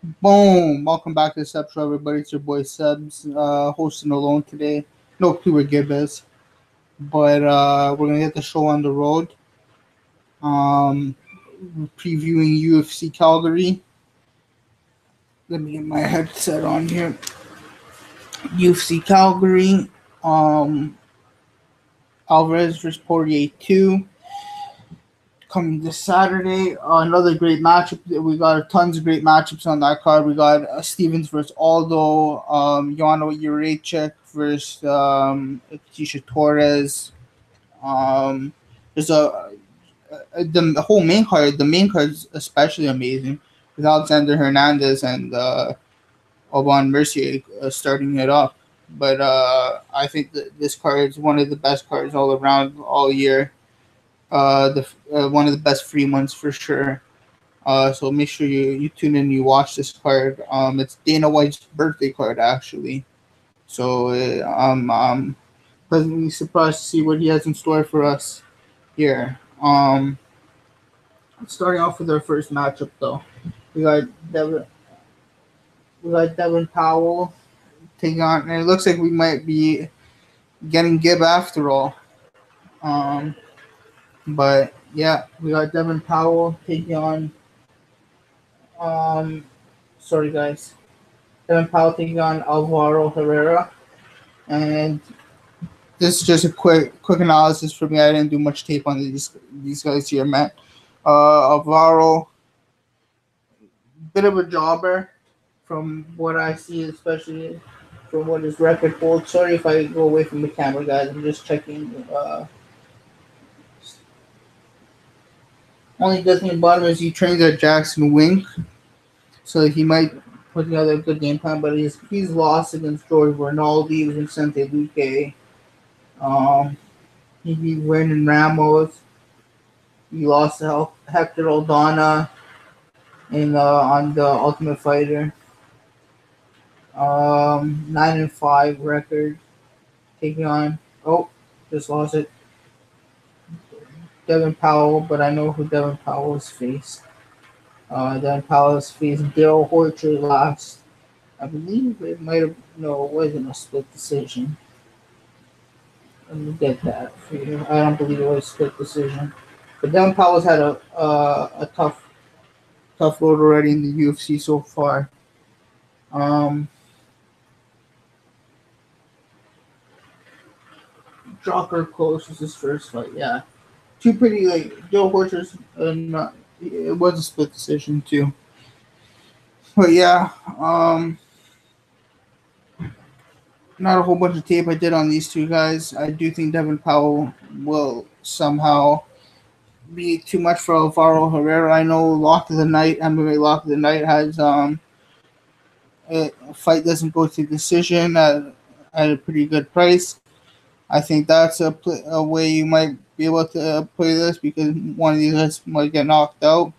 Boom! Welcome back to the Sebs Show, everybody. It's your boy Sebs, hosting alone today. No clue where Gib is, but we're gonna get the show on the road. Um, Previewing UFC Calgary. Let me get my headset on here. UFC Calgary. Alvarez versus Poirier 2. Coming this Saturday, another great matchup. We got tons of great matchups on that card. We got Stevens versus Aldo, Joanna Jedrzejczyk versus Tecia Torres. There's the whole main card. The main card is especially amazing with Alexander Hernandez and Aubin Mercier starting it up. But I think that this card is one of the best cards all around all year. One of the best free ones for sure. So make sure you tune in and you watch this card. It's Dana White's birthday card actually. So I'm pleasantly surprised to see what he has in store for us here. Starting off with our first matchup though, we got Devin Powell taking on, and it looks like we might be getting Gib after all. But yeah, we got Devin Powell taking on. Sorry guys, Devin Powell taking on Alvaro Herrera, and this is just a quick analysis for me. I didn't do much tape on these guys here, man. Alvaro, bit of a jobber from what I see, especially from what his record holds. Sorry if I go away from the camera, guys. I'm just checking. Only good thing about him is he trains at Jackson Wink, so he might put together a good game plan. But he's lost against George Rinaldi, Vicente Luque. He beat Vernon Ramos. He lost to Hector Aldana on the Ultimate Fighter. 9-5 record. Taking on. Oh, just lost it. Devin Powell, but I know who Devin Powell has faced. Devin Powell has faced Daryl Horcher last. I believe it might have. No, it wasn't a split decision. Let me get that for you. I don't believe it was a split decision. But Devin Powell's had a tough road already in the UFC so far. Jocker Close was his first fight, yeah. Two pretty Joe Horcher's it was a split decision too. But yeah, not a whole bunch of tape I did on these two guys. I do think Devin Powell will somehow be too much for Alvaro Herrera. I know Lock of the Night, MMA Lock of the Night has a fight doesn't go to decision at a pretty good price. I think that's a way you might be able to play this because one of these guys might get knocked out.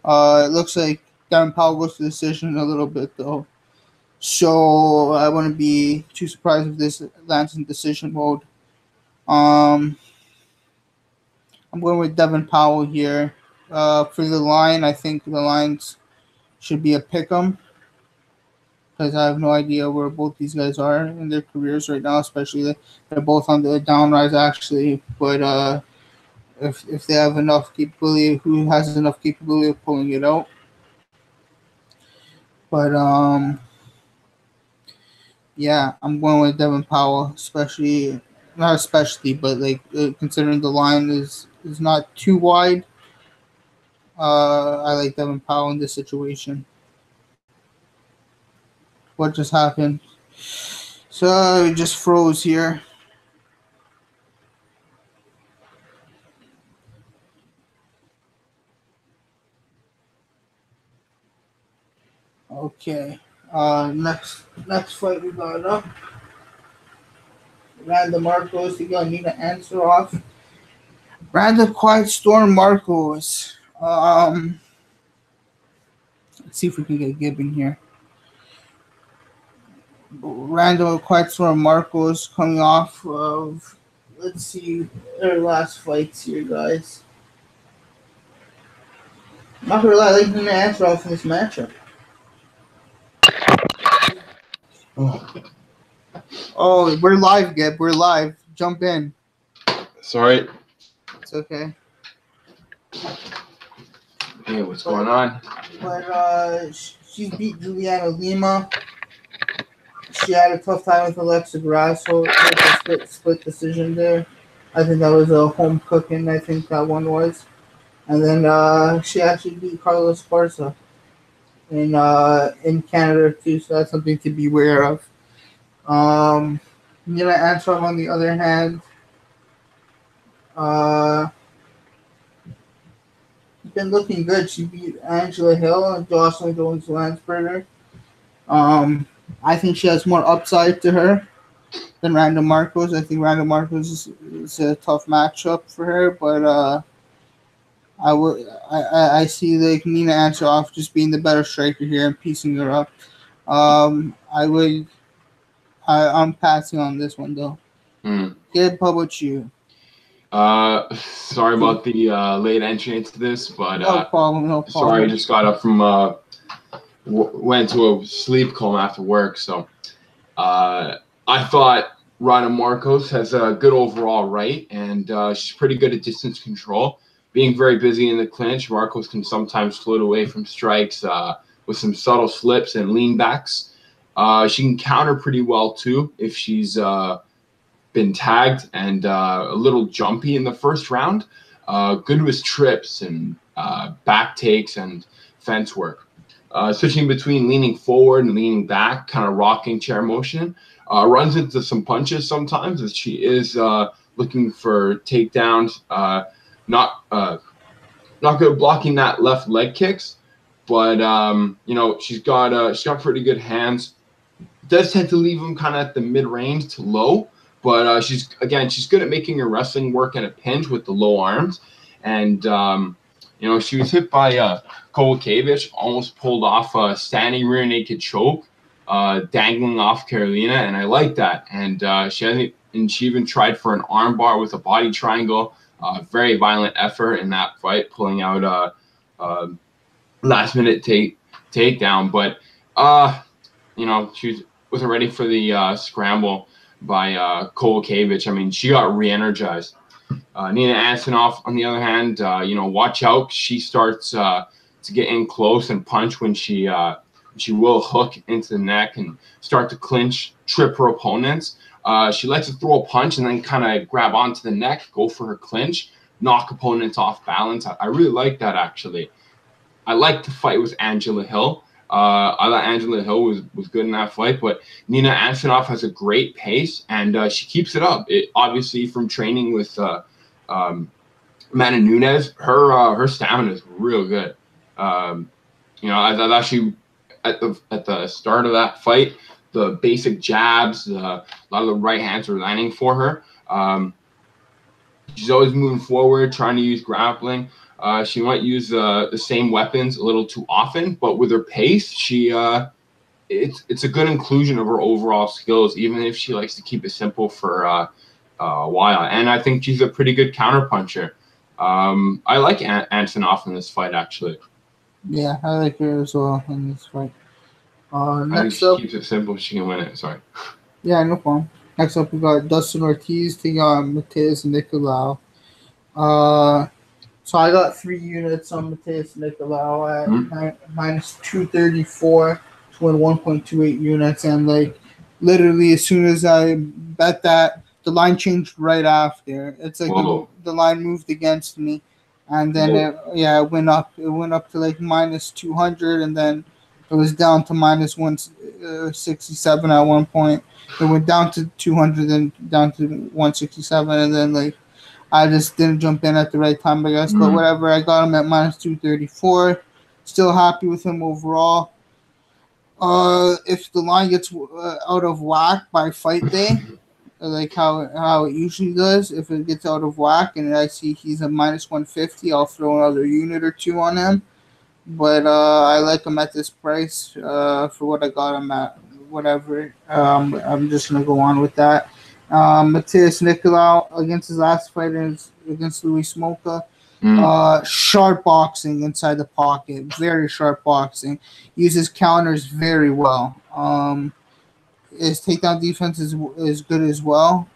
It looks like Devin Powell goes to decision a little bit though, so I wouldn't be too surprised if this lands in decision mode. I'm going with Devin Powell here. For the line, I think the lines should be a pick'em because I have no idea where both these guys are in their careers right now, especially they're both on the down rise actually. But if they have enough capability, who has enough capability of pulling it out? But yeah, I'm going with Devin Powell, not especially, but considering the line is not too wide. I like Devin Powell in this situation. What just happened? So it just froze here. Okay. Next fight we got up. Random Marcos, you got Nina Ansaroff. Random Quiet Storm Marcos. Let's see if we can get Gibbon here. Random Quiet Storm Marcos coming off of, let's see, their last fights here, guys. Not gonna lie, I like Nina Ansaroff in this matchup. Oh, we're live, Gib. We're live. Jump in. Sorry. It's okay. Hey, what's going on? But she beat Juliana Lima. She had a tough time with Alexa Grasso. Split decision there. I think that was a home cooking. I think that one was. And then she actually beat Carlos Barca in Canada too. So that's something to be aware of. Nina Antonov, on the other hand, been looking good. She beat Angela Hill and Jocelyn Jones-Landsberger. I think she has more upside to her than Randa Marcos. I think Randa Marcos is a tough matchup for her, but I see like Nina Antonov just being the better striker here and piecing her up. I'm passing on this one though. Gib, how about you? Sorry about the late entry into this, but no problem. Sorry, I just got up from went to a sleep coma after work, so I thought Randa Marcos has a good overall right, and she's pretty good at distance control. Being very busy in the clinch, Marcos can sometimes float away from strikes with some subtle slips and lean backs. She can counter pretty well too if she's been tagged and a little jumpy in the first round. Good with trips and back takes and fence work. Switching between leaning forward and leaning back, kind of rocking chair motion. Runs into some punches sometimes as she is looking for takedowns. Not good at blocking that left leg kicks, but she's got pretty good hands. Does tend to leave them kind of at the mid range to low, but she's good at making her wrestling work in a pinch with the low arms, and she was hit by Kovacevic, almost pulled off a standing rear naked choke, dangling off Carolina, and I like that. And she even tried for an arm bar with a body triangle. Very violent effort in that fight, pulling out a last minute takedown. But she wasn't ready for the scramble by Kovacevic. I mean, she got re-energized. Nina Antonov, on the other hand, watch out. She starts to get in close and punch when she will hook into the neck and start to clinch, trip her opponents. She likes to throw a punch and then kind of grab onto the neck, go for her clinch, knock opponents off balance. I really like that, actually. I like to fight with Angela Hill. I thought Angela Hill was good in that fight, but Nina Antonov has a great pace, and she keeps it up. Obviously, from training with Amanda Nunes, her stamina is real good. I thought actually at the start of that fight, the basic jabs, a lot of the right hands were landing for her. She's always moving forward, trying to use grappling. She might use the same weapons a little too often, but with her pace, it's a good inclusion of her overall skills, even if she likes to keep it simple for a while. And I think she's a pretty good counterpuncher. I like Antonov in this fight, actually. Yeah, I like her as well in this fight. Next up, she keeps it simple. She can win it. Sorry. Yeah, no problem. Next up, we got Dustin Ortiz taking on Matheus Nicolau. So I got 3 units on Matheus Nicolau at minus 234 to win 1.28 units, and like literally as soon as I bet that, the line changed right after. It's like the line moved against me, and then it went up. It went up to like minus 200, and then it was down to minus 167 at one point. It went down to 200, then down to 167, and then like I just didn't jump in at the right time, I guess. But whatever, I got him at minus 234. Still happy with him overall. If the line gets out of whack by fight day, like how it usually does, if it gets out of whack and I see he's a minus 150, I'll throw another unit or 2 on him. But I like him at this price for what I got him at. Whatever. I'm just going to go on with that. Matheus Nicolau against his last fight against Louis Smolka. Sharp boxing inside the pocket. Very sharp boxing. Uses counters very well. his takedown defense is good as well.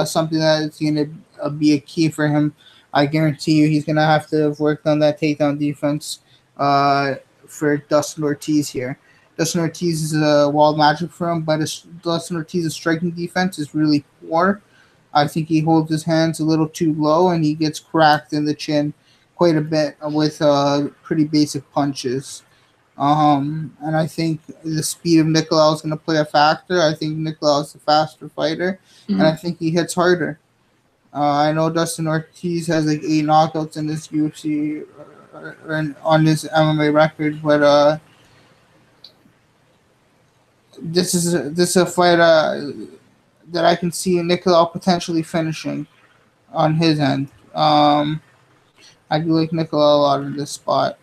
Something that is going to be a key for him. I guarantee you he's going to have to have worked on that takedown defense for Dustin Ortiz here. Dustin Ortiz is a wild matchup for him, but Dustin Ortiz's striking defense is really poor. I think he holds his hands a little too low, and he gets cracked in the chin quite a bit with pretty basic punches. And I think the speed of Nicolau is going to play a factor. I think Nicolau is a faster fighter, and I think he hits harder. I know Dustin Ortiz has like 8 knockouts in this UFC or on his MMA record, but this is a fight that I can see Nicolau potentially finishing on his end. I do like Nicolau a lot in this spot.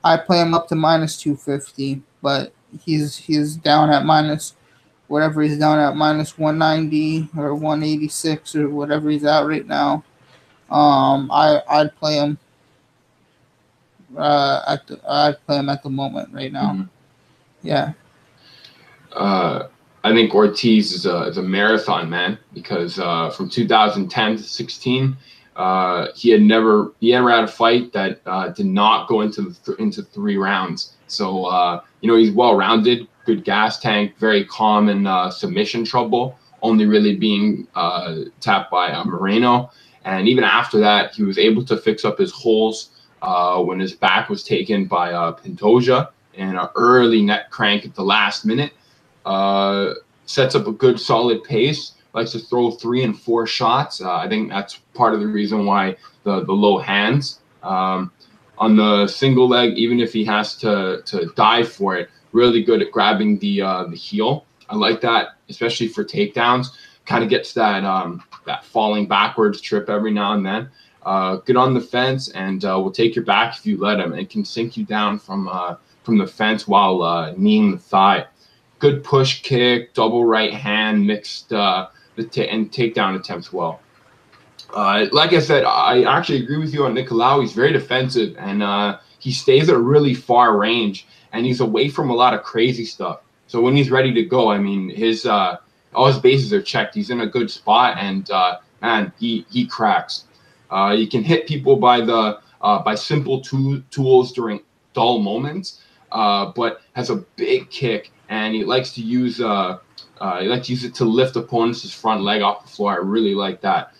I play him up to minus 250, but he's down at whatever he's down at, minus 190 or 186 or whatever he's at right now. I'd play him at the moment right now. Mm-hmm. Yeah. I think Ortiz is a marathon man because from 2010 to 16, he had never had a fight that did not go into 3 rounds. So he's well rounded, good gas tank, very calm in submission trouble, only really being tapped by Morono. And even after that, he was able to fix up his holes when his back was taken by Pantoja and an early neck crank at the last minute. Sets up a good solid pace, likes to throw 3 and 4 shots. I think that's part of the reason why the low hands. On the single leg, even if he has to dive for it, really good at grabbing the heel. I like that, especially for takedowns. Kind of gets that falling backwards trip every now and then. Good on the fence, and will take your back if you let him. It can sink you down from the fence while kneeing the thigh. Good push kick, double right hand, mixed and takedown attempts well. Like I said, I actually agree with you on Nicolau. He's very defensive, and he stays at a really far range, and he's away from a lot of crazy stuff. So when he's ready to go, I mean, all his bases are checked. He's in a good spot, and man, he cracks. You can hit people by simple tools during dull moments, but has a big kick. And he likes to use it to lift opponents' front leg off the floor. I really like that.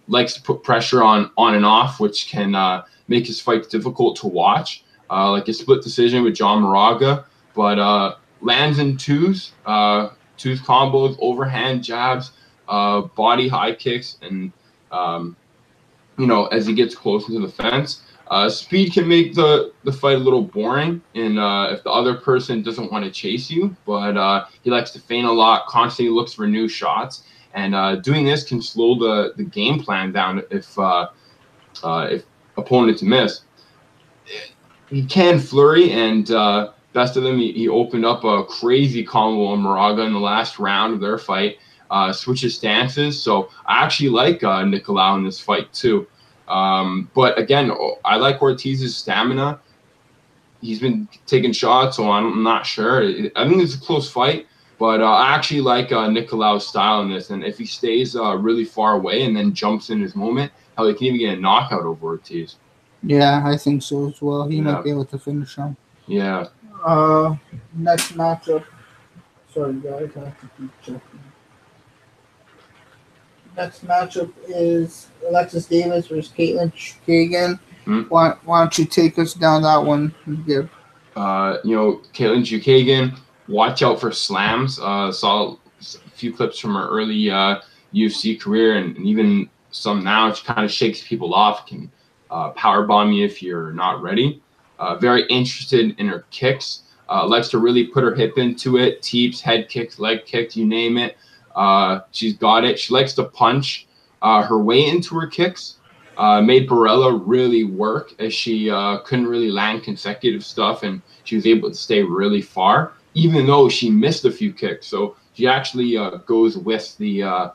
Likes to put pressure on and off, which can make his fights difficult to watch. Like a split decision with John Moraga, but lands in twos combos, overhand jabs, body high kicks, and as he gets closer to the fence. Speed can make the fight a little boring, and if the other person doesn't want to chase you, but he likes to feint a lot, constantly looks for new shots, and doing this can slow the game plan down if opponents miss. He can flurry, and best of them, he opened up a crazy combo on Moraga in the last round of their fight, switches stances, so I actually like Nicolau in this fight too. But again, I like Ortiz's stamina. He's been taking shots, so I'm not sure. I think it's a close fight, but I actually like Nicolau's style in this. And if he stays really far away and then jumps in his moment, hell, he can even get a knockout over Ortiz. Yeah, I think so as well. He might be able to finish him. Yeah. Next matchup. Sorry, guys, I have to keep checking. Next matchup is Alexis Davis versus Katlyn Chookagian. Why don't you take us down that one, Gib? Katlyn Chookagian, watch out for slams. Saw a few clips from her early UFC career, and even some now. She kind of shakes people off, can power bomb you if you're not ready. Very interested in her kicks. Likes to really put her hip into it. Teeps, head kicks, leg kicks, you name it. She's got it. She likes to punch her way into her kicks. Made Barella really work as she couldn't really land consecutive stuff, and she was able to stay really far, even though she missed a few kicks. So she actually goes with the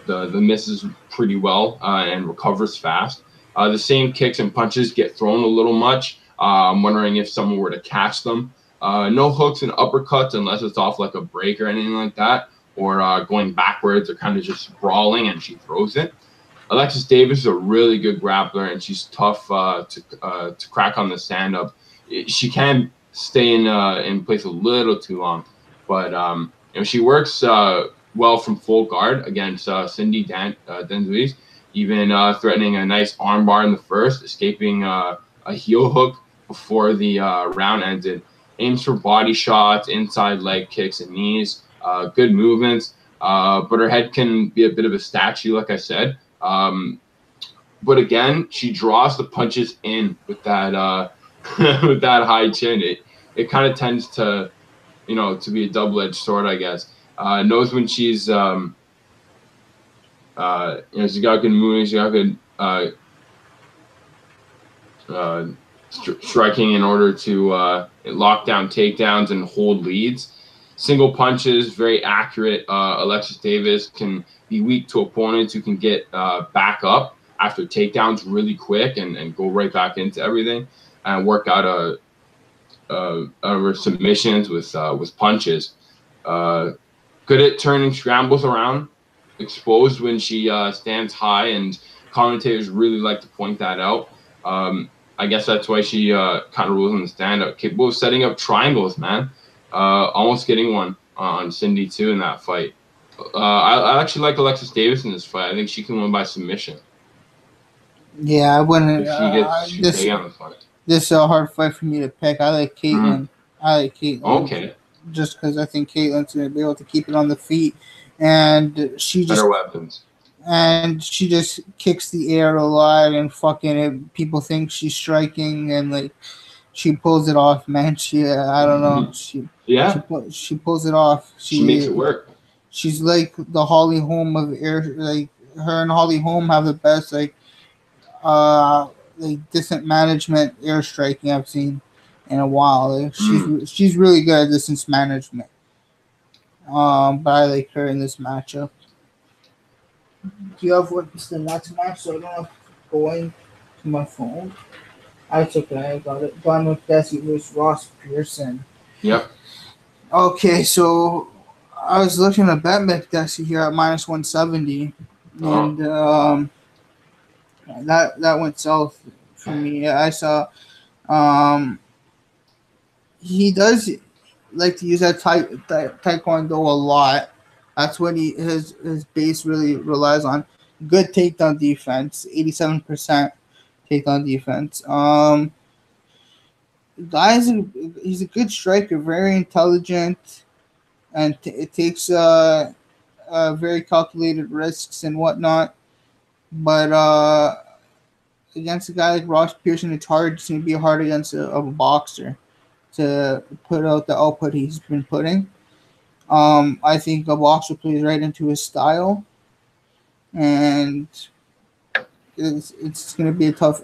misses pretty well and recovers fast. The same kicks and punches get thrown a little much. I'm wondering if someone were to catch them. No hooks and uppercuts unless it's off like a break or anything like that, or going backwards or kind of just brawling and she throws it. Alexis Davis is a really good grappler, and she's tough to crack on the stand-up. She can stay in place a little too long, but she works well from full guard against Cindy Denzuis, even threatening a nice armbar in the first, escaping a heel hook before the round ended. Aims for body shots, inside leg kicks and knees, good movements, but her head can be a bit of a statue, like I said. But again, she draws the punches in with that with that high chin. It kind of tends to, to be a double-edged sword, I guess. Knows when she's, she's got good movement, she's got good striking in order to lock down takedowns and hold leads. Single punches, very accurate. Alexis Davis can be weak to opponents who can get back up after takedowns really quick and go right back into everything and work out her submissions with punches. Good at turning scrambles around, exposed when she stands high, and commentators really like to point that out. I guess that's why she kind of rules in the stand-up. Capable of setting up triangles, man. Almost getting one on Cindy too in that fight. I actually like Alexis Davis in this fight. I think she can win by submission. Yeah, I wouldn't. If she gets Chookagian on the fight. This is a hard fight for me to pick. I like Katlyn. I like Katlyn. Okay. Just because I think Katlyn's going to be able to keep it on the feet, and she just better weapons. And she just kicks the air a lot, and people think she's striking, and like she pulls it off, man. I don't know. She pulls it off. She makes it work. She's like the Holly Holm of air. Like her and Holly Holm have the best distance management air striking I've seen in a while. Like, she's really good at distance management. But I like her in this matchup. Do you have what's the next match? So I don't have to go into my phone. It's okay. I got it. Don Makdessi versus Ross Pearson. Yep. Okay, so I was looking to bet Makdessi here at minus 170, and that went south for me. I saw he does like to use that taekwondo a lot. That's what his base really relies on. Good takedown defense, 87% takedown defense. He's a good striker, very intelligent, and it takes very calculated risks and whatnot. But against a guy like Ross Pearson, it's hard. It's going to be hard against a boxer to put out the output he's been putting. I think a boxer plays right into his style, and it's going to be a tough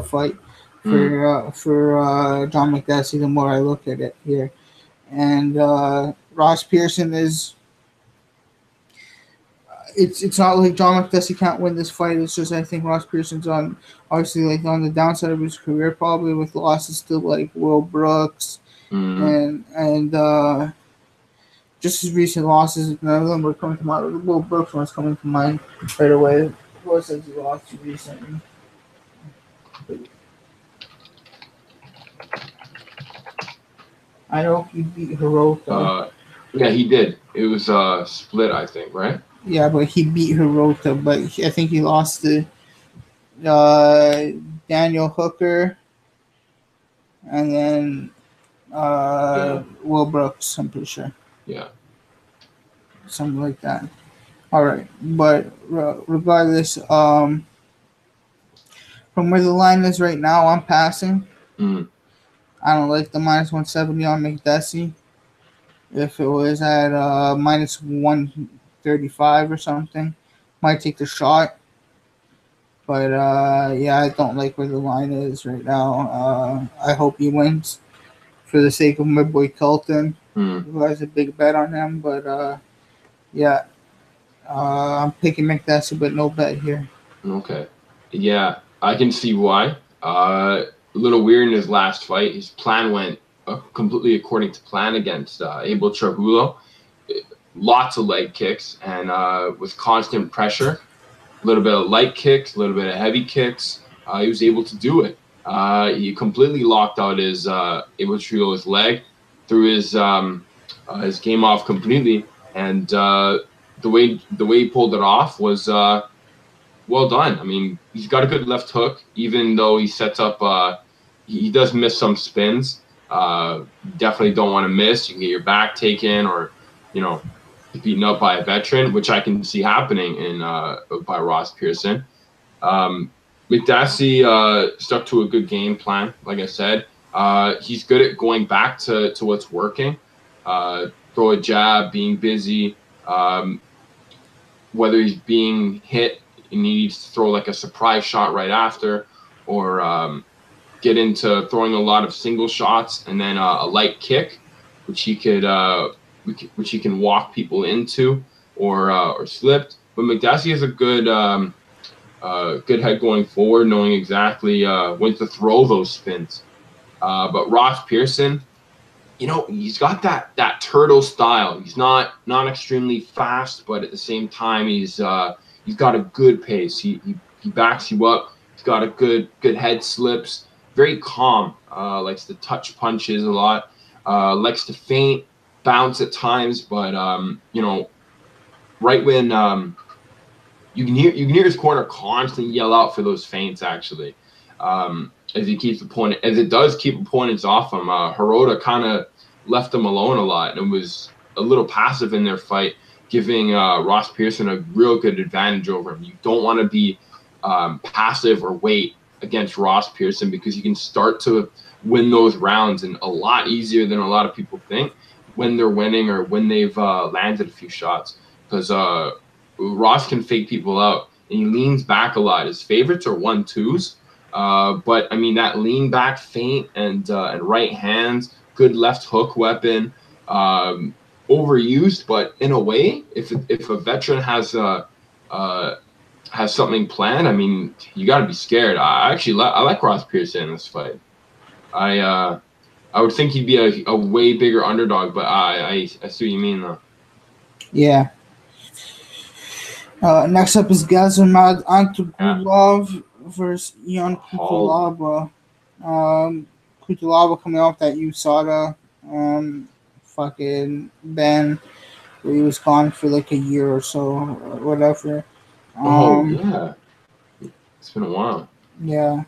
fight for John Makdessi. The more I look at it here, and Ross Pearson is. It's not like John Makdessi can't win this fight. It's just I think Ross Pearson's on the downside of his career, probably with losses to like Will Brooks and just his recent losses. None of them were coming to mind. Will Brooks was coming to mind right away. Of course, he lost to recently. I know he beat Hirota. Yeah, he did. It was split, I think, right? Yeah, but he beat Hirota, but I think he lost to Daniel Hooker and then Will Brooks, I'm pretty sure. Yeah. Something like that. All right. But regardless, from where the line is right now, I'm passing. I don't like the minus 170 on Makdessi. If it was at minus 135 or something, might take the shot. But I don't like where the line is right now. I hope he wins for the sake of my boy Kelton, who has a big bet on him. But I'm picking Makdessi, but no bet here. Okay. Yeah, I can see why. A little weird in his last fight. His plan went completely according to plan against Abel Charhulo. Lots of leg kicks and with constant pressure, a little bit of light kicks, a little bit of heavy kicks. He was able to do it. He completely locked out his Abel Charhulo's leg, threw his game off completely, and the way he pulled it off was well done. I mean, he's got a good left hook, even though he sets up. He does miss some spins. Definitely don't want to miss. You can get your back taken, or beaten up by a veteran, which I can see happening by Ross Pearson. Makdessi stuck to a good game plan. Like I said, he's good at going back to what's working. Throw a jab, being busy. Whether he's being hit, he needs to throw like a surprise shot right after, or get into throwing a lot of single shots and then a light kick, which he could. Which he can walk people into or slipped. But Makdessi has a good head going forward, knowing exactly when to throw those spins. But Ross Pearson, he's got that turtle style. He's not extremely fast, but at the same time he's got a good pace. He backs you up. He's got a good head slips. Very calm. Likes to touch punches a lot. Likes to feint. Bounce at times, but right when you can hear his corner constantly yell out for those feints. Actually, as it does keep opponents off him. Hirota kind of left him alone a lot and was a little passive in their fight, giving Ross Pearson a real good advantage over him. You don't want to be passive or wait against Ross Pearson, because you can start to win those rounds, and a lot easier than a lot of people think, when they're winning or when they've landed a few shots, because Ross can fake people out and he leans back a lot. His favorites are 1-2s, but I mean that lean back feint and right hands, good left hook weapon, overused, but in a way, if a veteran has something planned, I mean, you got to be scared. I like Ross Pearson in this fight. I would think he'd be a way bigger underdog, but I see what you mean, though. Yeah. Next up is Gadzhimurad Antigulov versus Ion Cutelaba. Cutelaba coming off that USADA fucking ban where he was gone for like a year or so, or whatever. Yeah. It's been a while. Yeah.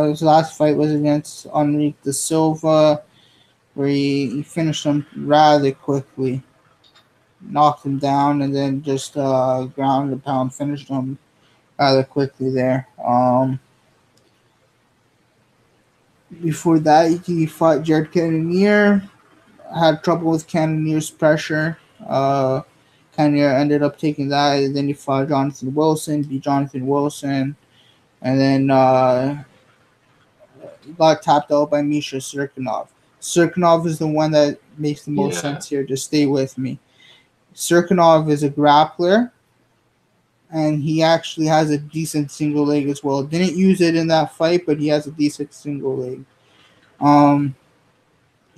His last fight was against Enrique da Silva, where he finished him rather quickly, knocked him down, and then just ground and pound finished him rather quickly there. Before that, he fought Jared Cannonier, had trouble with Cannonier's pressure. Cannonier ended up taking that, and then he fought Jonathan Wilson, beat Jonathan Wilson, and then got tapped out by Misha Serkinov. Serkinov is the one that makes the most sense here. Just stay with me. Serkinov is a grappler, and he actually has a decent single leg as well. Didn't use it in that fight, but he has a decent single leg.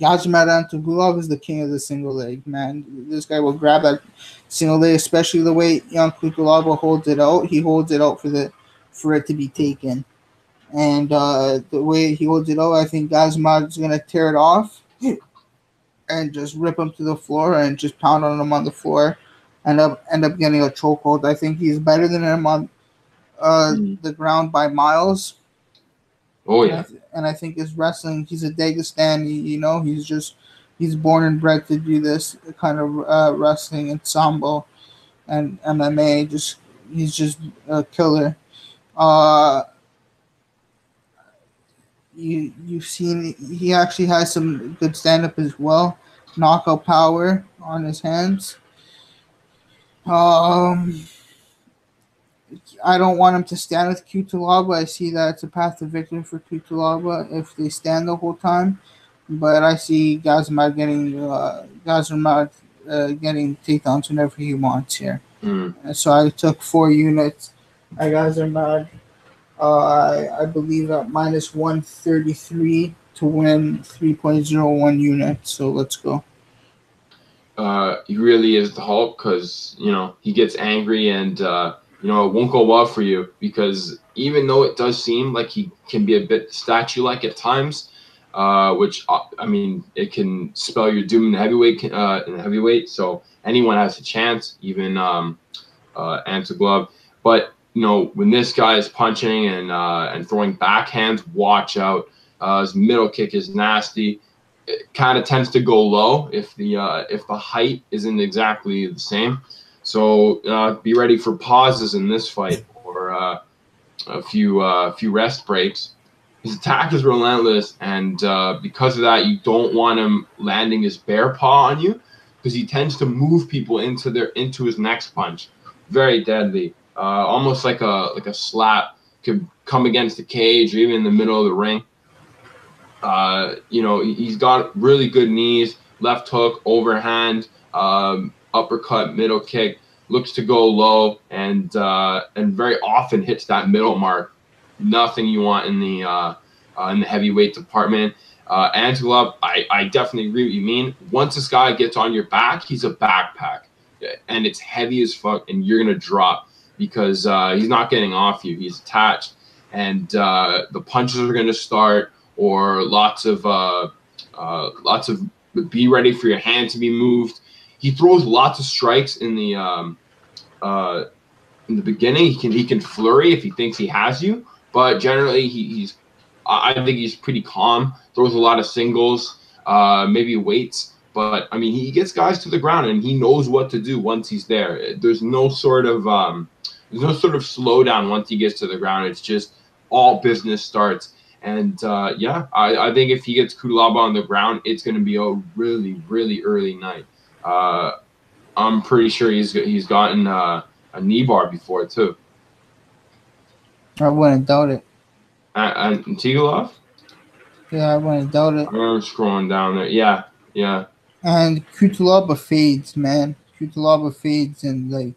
Gadzhimurad Antigulov is the king of the single leg, man. This guy will grab that single leg, especially the way young Cutelaba holds it out. He holds it out for it to be taken. And the way he holds it out, I think Gadzhimurad is going to tear it off and just rip him to the floor and just pound on him on the floor and end up getting a chokehold. I think he's better than him on the ground by miles. Oh, yeah. And I think his wrestling, he's a Dagestani, he's born and bred to do this kind of wrestling and sambo and MMA. He's just a killer. You've seen he actually has some good stand-up as well. Knockout power on his hands. I don't want him to stand with Cutelaba. I see that it's a path to victory for Cutelaba if they stand the whole time. But I see Gadzhimurad getting takedowns whenever he wants here. So I took 4 units. I Gadzhimurad. I believe at minus 133 to win 3.01 units. So let's go. He really is the Hulk because, he gets angry and, it won't go well for you because even though it does seem like he can be a bit statue-like at times, which, it can spell your doom in the heavyweight. So anyone has a chance, even Antigulov. But, when this guy is punching and throwing backhands, watch out. His middle kick is nasty. It kind of tends to go low if the height isn't exactly the same. So be ready for pauses in this fight or a few rest breaks. His attack is relentless, and because of that, you don't want him landing his bear paw on you because he tends to move people into his next punch. Very deadly, almost like a slap could come against the cage or even in the middle of the ring. He's got really good knees, left hook, overhand, uppercut, middle kick, looks to go low, and very often hits that middle mark. Nothing you want in the heavyweight department. Antigulov, I definitely agree with you mean. Once this guy gets on your back, he's a backpack, and it's heavy as fuck, and you're gonna drop because he's not getting off you. He's attached, and the punches are gonna start. Or lots of be ready for your hand to be moved. He throws lots of strikes in the beginning. He can flurry if he thinks he has you, but generally I think he's pretty calm. Throws a lot of singles, maybe weights, but he gets guys to the ground and he knows what to do once he's there. There's no sort of slowdown once he gets to the ground. It's just all business starts. And I think if he gets Cutelaba on the ground, it's going to be a really, really early night. I'm pretty sure he's gotten a knee bar before too. I wouldn't doubt it. Antigulov? Yeah, I wouldn't doubt it. I'm scrolling down there. Yeah. And Cutelaba fades, man. Cutelaba fades, and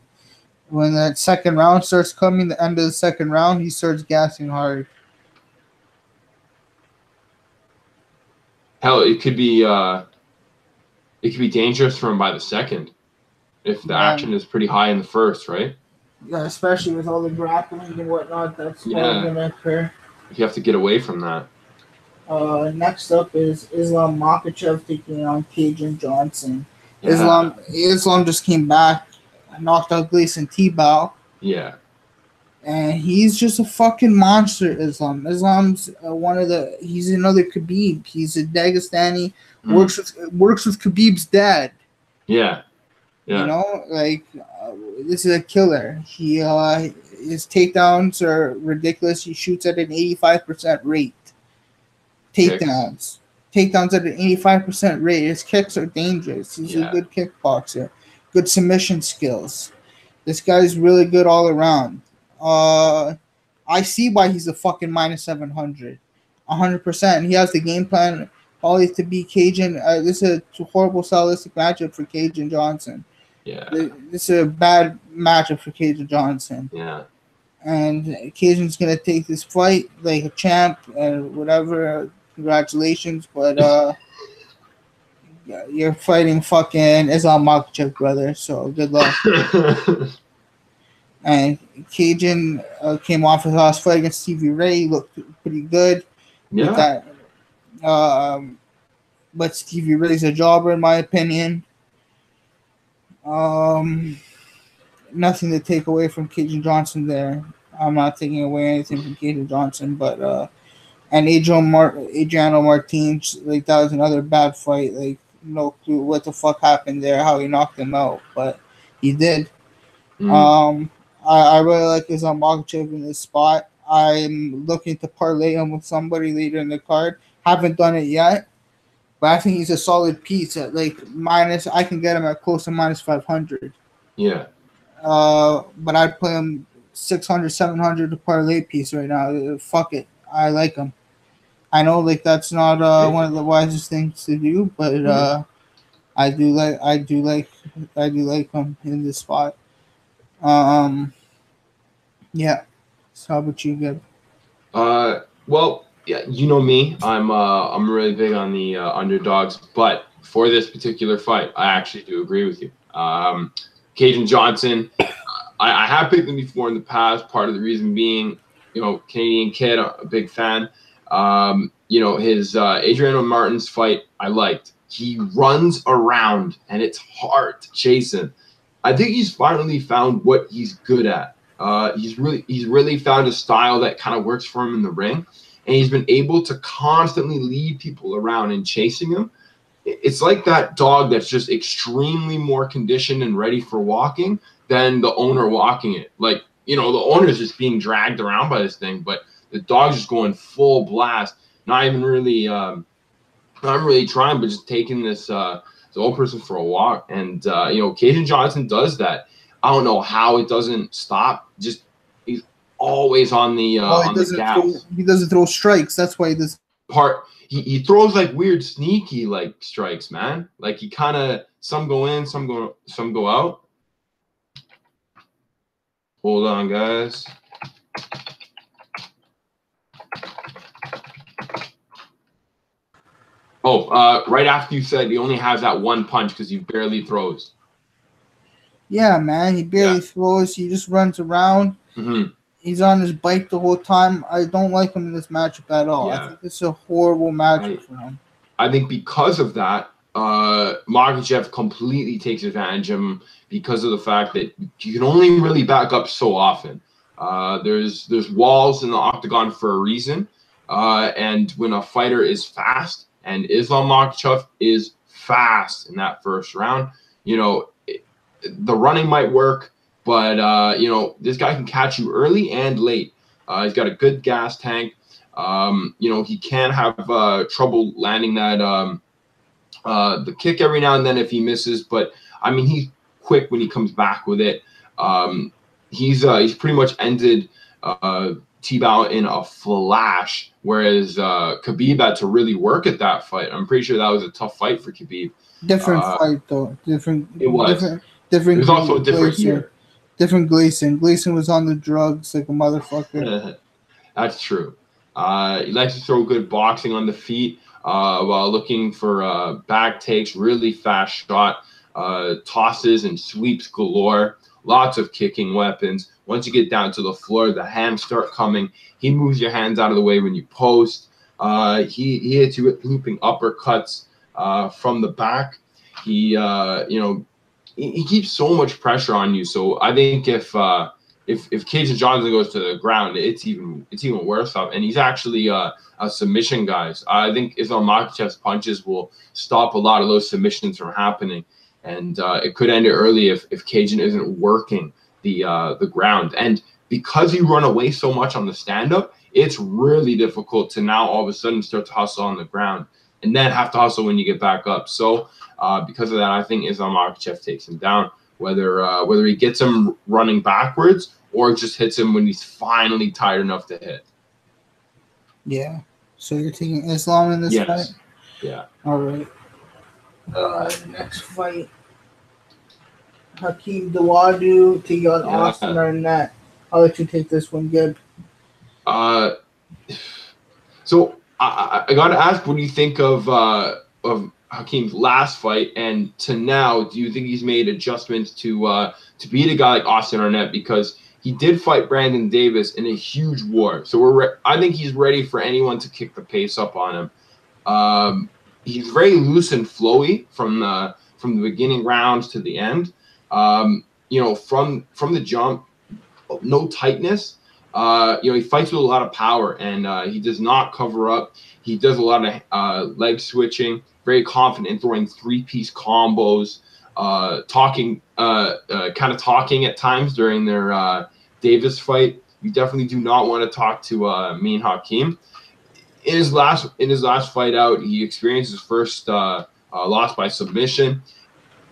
when that second round starts coming, the end of the second round, he starts gassing hard. Hell, it could be dangerous for him by the second if the action is pretty high in the first, right? Yeah, especially with all the grappling and whatnot that's going to occur. You have to get away from that. Next up is Islam Makhachev taking on Kajan Johnson. Yeah. Islam just came back, knocked out Gleason T-Bow. Yeah. And he's just a fucking monster, Islam. Islam's he's another Khabib. He's a Dagestani, works with Khabib's dad. Yeah. This is a killer. His takedowns are ridiculous. He shoots at an 85% rate. Takedowns at an 85% rate. His kicks are dangerous. He's a good kickboxer. Good submission skills. This guy's really good all around. I see why he's a fucking minus 700. 100%. He has the game plan always to beat Kajan. This is a horrible stylistic matchup for Kajan Johnson. Yeah. This is a bad matchup for Kajan Johnson. Yeah. And Kajan's going to take this fight like a champ and whatever. Congratulations. But you're fighting fucking Islam Makhachev, brother. So good luck. And Kajan came off his last fight against Stevie Ray. He looked pretty good. Yeah. With that. But Stevie Ray's a jobber, in my opinion. Nothing to take away from Kajan Johnson there. I'm not taking away anything from Kajan Johnson, but and Adriano Martins, that was another bad fight. No clue what the fuck happened there, how he knocked him out, but he did. I really like Islam Makhachev in this spot. I'm looking to parlay him with somebody later in the card. Haven't done it yet, but I think he's a solid piece at minus. I can get him at close to minus 500. Yeah. But I'd play him 600, 700 to parlay piece right now. Fuck it. I like him. I know that's not one of the wisest things to do, but I do like him in this spot. Yeah. So how about you, Gib? Well, Yeah, you know me. I'm really big on the underdogs, but for this particular fight, I actually do agree with you. Kajan Johnson, I have picked him before in the past. Part of the reason being, Canadian kid, a big fan. His Adriano Martin's fight I liked. He runs around and it's hard to chase him. I think he's finally found what he's good at. He's really found a style that kind of works for him in the ring, and he's been able to constantly lead people around and chasing him. It's like that dog that's just extremely more conditioned and ready for walking than the owner walking it. Like, the owner's just being dragged around by this thing, but the dog's just going full blast, not really trying, but just taking this old person for a walk. And Kajan Johnson does that. I don't know how it doesn't stop. Just he's always on the gas. He doesn't throw strikes. That's why this part he throws like weird sneaky like strikes, man. Like he kind of some go in, some go out. Hold on, guys. Oh, right after you said he only has that one punch because he barely throws. Yeah, man, he barely throws. He just runs around. Mm-hmm. He's on his bike the whole time. I don't like him in this matchup at all. Yeah. I think it's a horrible matchup for him. I think because of that, Makhachev completely takes advantage of him because of the fact that you can only really back up so often. There's walls in the octagon for a reason, and when a fighter is fast, and Islam Makhachev is fast in that first round, the running might work, but this guy can catch you early and late. He's got a good gas tank. He can have trouble landing that the kick every now and then if he misses, but I mean he's quick when he comes back with it. He's pretty much ended T-Bow in a flash, whereas Khabib had to really work at that fight. I'm pretty sure that was a tough fight for Khabib. Different fight though. Different. It was. Different. It was also a different year. Different Gleason. Gleason was on the drugs like a motherfucker. That's true. He likes to throw good boxing on the feet while looking for back takes, really fast shot, tosses and sweeps galore, lots of kicking weapons. Once you get down to the floor, the hands start coming. He moves your hands out of the way when you post. He hits you with looping uppercuts from the back. He keeps so much pressure on you. So I think if Kajan Johnson goes to the ground, it's even worse off. And he's actually a submission guy. I think Islam Makhachev's punches will stop a lot of those submissions from happening, and it could end it early if Kajan isn't working the ground. And because you run away so much on the stand-up, it's really difficult to now all of a sudden start to hustle on the ground and then have to hustle when you get back up. So because of that, I think Islam Makhachev takes him down, whether he gets him running backwards or just hits him when he's finally tired enough to hit. Yeah. So you're taking Islam in this fight? Yeah. All right. Next fight. Hakeem Dawodu taking on Austin Arnett. I'll let you take this one, Gib. So I got to ask, what do you think of Hakeem's last fight and to now? Do you think he's made adjustments to beat a guy like Austin Arnett? Because he did fight Brandon Davis in a huge war. So I think he's ready for anyone to kick the pace up on him. He's very loose and flowy from the beginning rounds to the end. From the jump, no tightness. He fights with a lot of power, and he does not cover up. He does a lot of leg switching, very confident in throwing three-piece combos, talking at times during their Davis fight. You definitely do not want to talk to me and Hakeem. In his last fight out, he experienced his first loss by submission.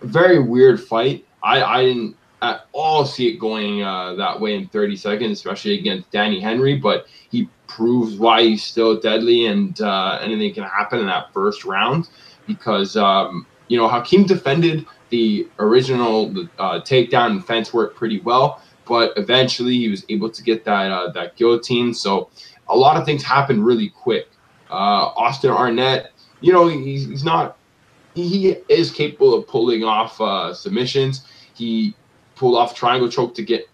A very weird fight. I didn't at all see it going that way in 30 seconds, especially against Danny Henry, but he proves why he's still deadly, and anything can happen in that first round because, Hakeem defended the original takedown and fence work pretty well, but eventually he was able to get that guillotine. So a lot of things happen really quick. Austin Arnett, you know, he's not. He is capable of pulling off submissions. He pulled off triangle choke to get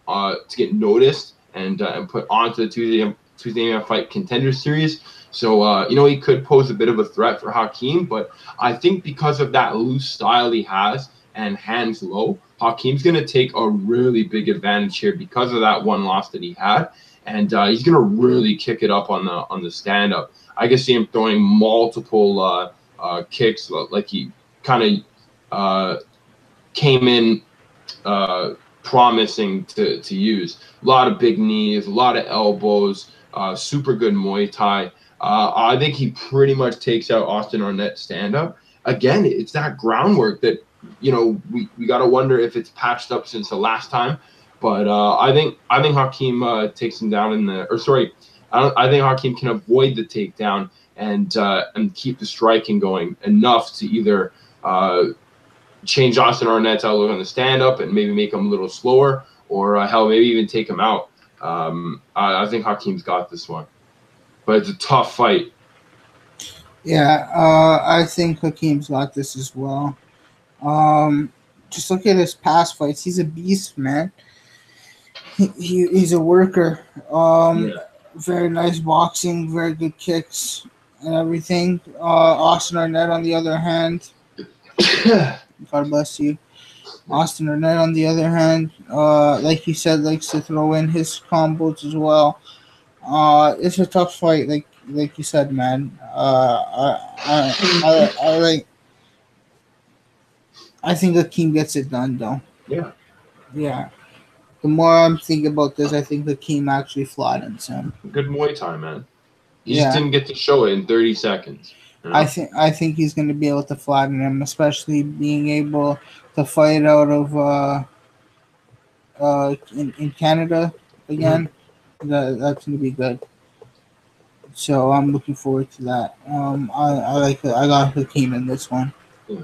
noticed and put onto the Tuesday Night Fight Contender Series. So you know, he could pose a bit of a threat for Hakeem, but I think because of that loose style he has and hands low, Hakeem's going to take a really big advantage here because of that one loss that he had, and he's going to really kick it up on the stand up. I can see him throwing multiple kicks, like he kind of came in promising to use. A lot of big knees, a lot of elbows, super good Muay Thai. I think he pretty much takes out Austin Arnett stand up. Again, it's that groundwork that, you know, we got to wonder if it's patched up since the last time. But I think Hakeem takes him down in the, or sorry, I think Hakeem can avoid the takedown and keep the striking going enough to either change Austin Arnett's outlook on the stand-up and maybe make him a little slower, or hell, maybe even take him out. I think Hakeem's got this one. But it's a tough fight. Yeah, I think Hakeem's got this as well. Just look at his past fights. He's a beast, man. He's a worker. Very nice boxing, very good kicks and everything. Austin Arnett, on the other hand, God bless you. Austin Arnett, on the other hand, like you said, likes to throw in his combos as well. It's a tough fight, like you said, man. I think Hakeem gets it done, though. Yeah. The more I'm thinking about this, I think Hakeem actually flattens him. Good Muay Thai, man. He just didn't get to show it in 30 seconds. You know? I think he's going to be able to flatten him, especially being able to fight out of in Canada again. Mm-hmm. That's going to be good. So I'm looking forward to that. I got Hakeem in this one. Yeah.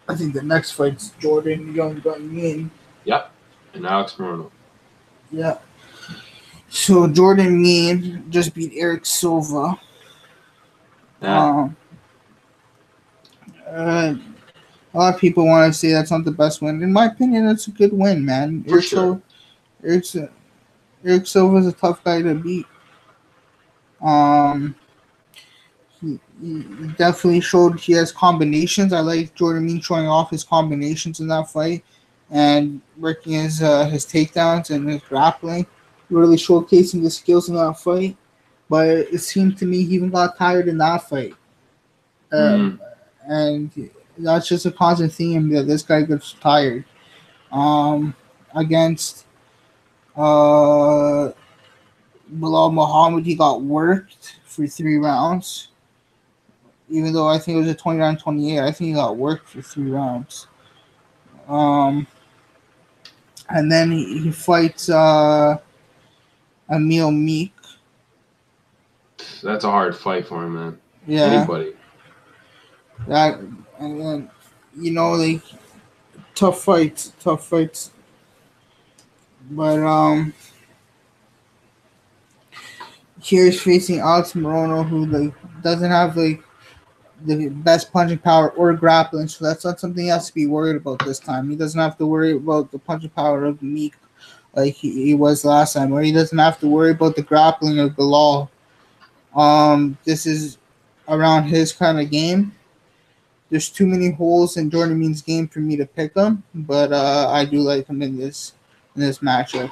I think the next fight's Jordan Young going in. Yep. And Alex Morono. Yeah. So Jordan Mead just beat Eric Silva. Yeah. A lot of people want to say that's not the best win. In my opinion, that's a good win, man. For sure. Eric Silva's a tough guy to beat. He definitely showed he has combinations. I like Jordan Mead showing off his combinations in that fight and working his takedowns and his grappling, really showcasing the skills in that fight. But it seemed to me he even got tired in that fight. And that's just a constant theme that this guy gets tired. Against Bilal Muhammad, he got worked for 3 rounds. Even though I think it was a 29-28, I think he got worked for 3 rounds. And then he fights Emil Meek. That's a hard fight for him, man. Yeah. Anybody. That, and then, you know, like, tough fights. But here's facing Alex Morono, who like doesn't have like the best punching power or grappling, so that's not something he has to be worried about this time. He doesn't have to worry about the punching power of Meek like he was last time, or he doesn't have to worry about the grappling of Bilal. This is around his kind of game. There's too many holes in Jordan Mead's game for me to pick him, but I do like him in this matchup.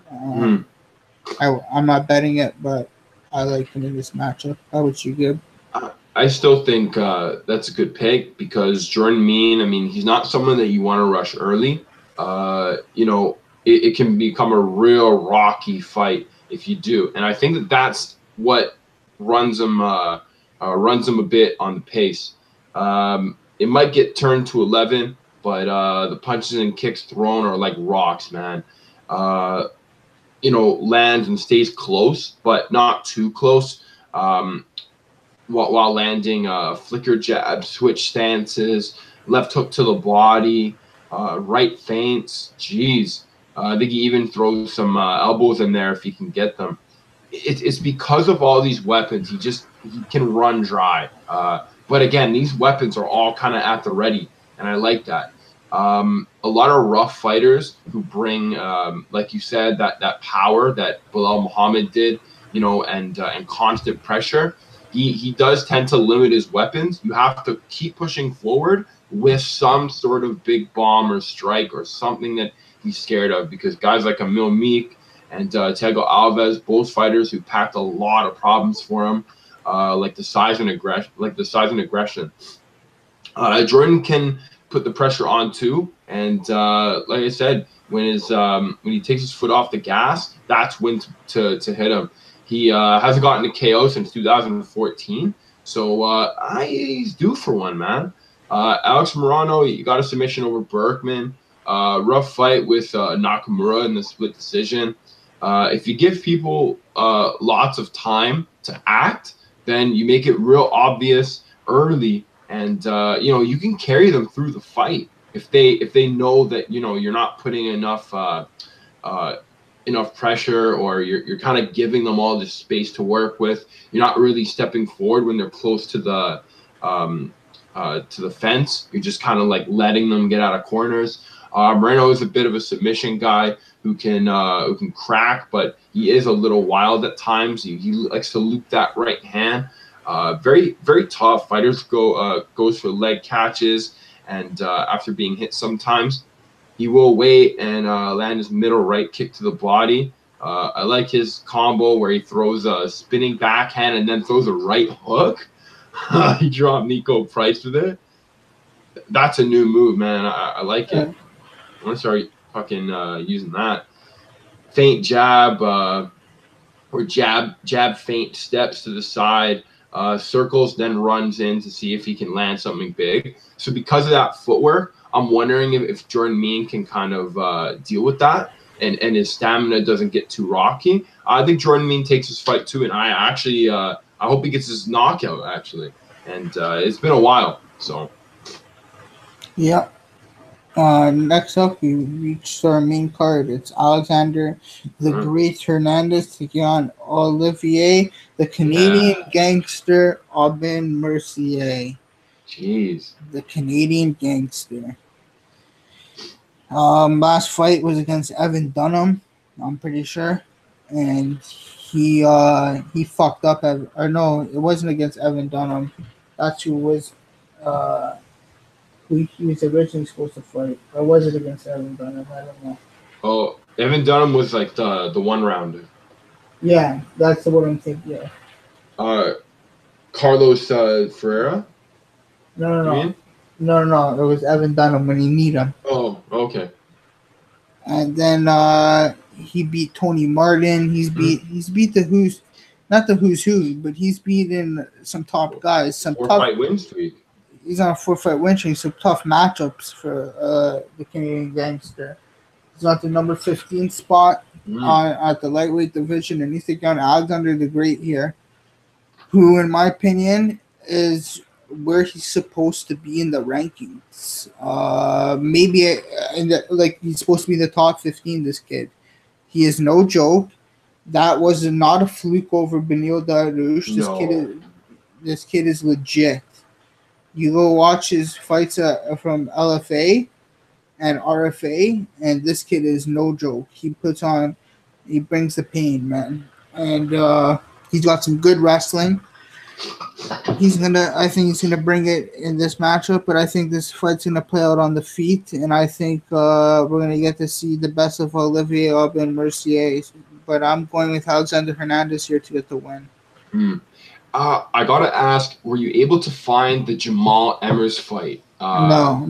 I'm not betting it, but I like him in this matchup. How would you give? I still think that's a good pick because Jordan Mead, I mean, he's not someone that you want to rush early. You know, it can become a real rocky fight if you do. And I think that's what runs him a bit on the pace. It might get turned to 11, but the punches and kicks thrown are like rocks, man. You know, lands and stays close, but not too close. While landing flicker jab, switch stances, left hook to the body, right feints. Jeez. I think he even throws some elbows in there if he can get them. it's because of all these weapons. He can run dry. But again, these weapons are all kind of at the ready, and I like that. A lot of rough fighters who bring, like you said, that power that Bilal Muhammad did, and constant pressure. He does tend to limit his weapons. You have to keep pushing forward with some sort of big bomb or strike or something that he's scared of, because guys like Emil Meek and Thiago Alvarez, both fighters who packed a lot of problems for him, like the size and aggression. Jordan can put the pressure on too, and like I said, when he takes his foot off the gas, that's when to hit him. He hasn't gotten a KO since 2014, so he's due for one, man. Alex Morono, he got a submission over Berkman. Rough fight with Nakamura in the split decision. If you give people lots of time to act, then you make it real obvious early, and you can carry them through the fight if they know that you're not putting enough pressure, or you're kind of giving them all this space to work with. You're not really stepping forward when they're close to the fence. You're just kind of like letting them get out of corners. Morono is a bit of a submission guy who can crack, but he is a little wild at times. He likes to loop that right hand. Very, very tough. Fighters goes for leg catches, and after being hit sometimes, he will wait and land his middle right kick to the body. I like his combo where he throws a spinning backhand and then throws a right hook. He dropped Nico Price with it. That's a new move, man. I like it. I'm gonna start fucking using that. Feint jab, or jab feint steps to the side, circles, then runs in to see if he can land something big. So because of that footwork, I'm wondering if Jordan Mein can kind of deal with that, and his stamina doesn't get too rocky. I think Jordan Mein takes his fight too, and I actually I hope he gets his knockout actually. And it's been a while, so. Yeah. Next up, we reached our main card. It's Alexander the Great Hernandez taking on Olivier, the Canadian gangster, Aubin Mercier. Jeez. The Canadian gangster. Last fight was against Evan Dunham, I'm pretty sure, and he fucked up. Or no, it wasn't against Evan Dunham. That's who was who he was originally supposed to fight. Or was it against Evan Dunham? I don't know. Oh, Evan Dunham was like the one rounder. Yeah, that's the one I'm thinking. Yeah. Carlos Ferreira. No. It was Evan Dunham when he kneed him. Oh, okay. And then he beat Tony Martin. He's beat the who's who, but he's beaten some top guys. Some tough fight win streak. He's on a 4-fight win streak. Some tough matchups for the Canadian gangster. He's on the number 15 spot at the lightweight division, and he's taking on Alexander the Great here, who, in my opinion, is where he's supposed to be in the rankings. Maybe he's supposed to be in the top 15. This kid, he is no joke. That was not a fluke over Beneil Dariush. No. This kid is legit. You go watch his fights from LFA and RFA, and this kid is no joke. He brings the pain, man, and he's got some good wrestling. I think he's gonna bring it in this matchup, but I think this fight's gonna play out on the feet, and I think we're gonna get to see the best of Olivier, Aubin, Mercier. But I'm going with Alexander Hernandez here to get the win. I gotta ask, were you able to find the Jamal Emmers fight? No.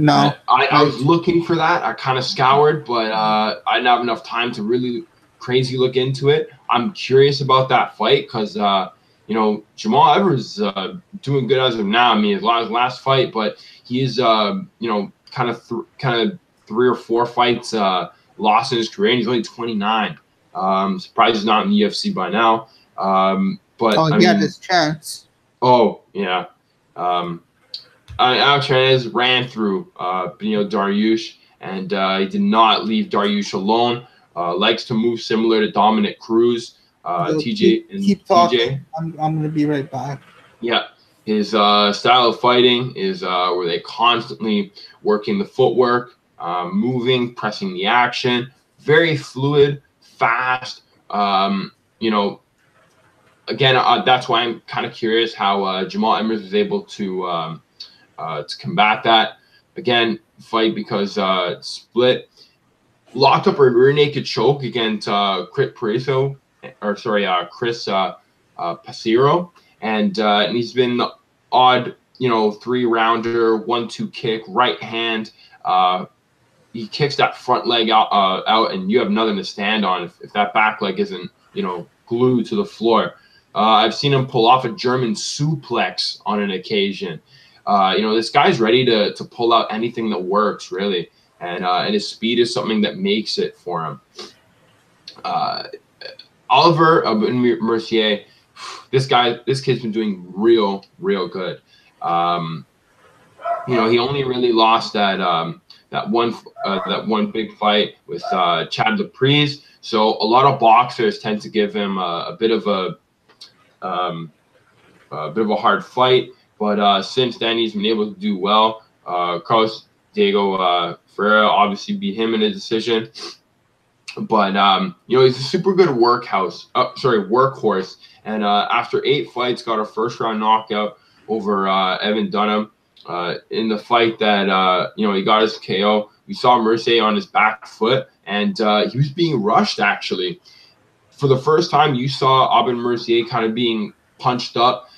I was looking for that. I kind of scoured, but I didn't have enough time to really crazy look into it. I'm curious about that fight because Jamal Emmers doing good as of now. I mean, his last fight, but he is kind of 3 or 4 fights lost in his career, and he's only 29. Surprised he's not in the UFC by now. But he had his chance. Oh yeah. Alex Hernandez ran through Beneil Dariush, and he did not leave Dariush alone. Likes to move similar to Dominic Cruz. TJ and keep TJ. talking. I'm gonna be right back. Yeah, his style of fighting is where they constantly working the footwork, moving, pressing the action, very fluid, fast. You know, again, that's why I'm kind of curious how Jamal Emmers was able to combat that. Again, fight because split, locked up a rear naked choke against Chris Pasiro, and he's been the odd, 3-rounder, 1-2 kick, right hand. He kicks that front leg out, and you have nothing to stand on if that back leg isn't, glued to the floor. I've seen him pull off a German suplex on an occasion. This guy's ready to pull out anything that works, really. And his speed is something that makes it for him. Olivier Mercier, this kid's been doing real good. He only really lost that one big fight with Chad Laprise. So a lot of boxers tend to give him a bit of a hard fight. But since then, he's been able to do well. Carlos Diego Ferreira obviously beat him in a decision. But he's a super good workhorse. And after 8 fights, got a first-round knockout over Evan Dunham. In the fight that he got his KO, we saw Mercier on his back foot, and he was being rushed. Actually, for the first time, you saw Aubin Mercier kind of being punched up,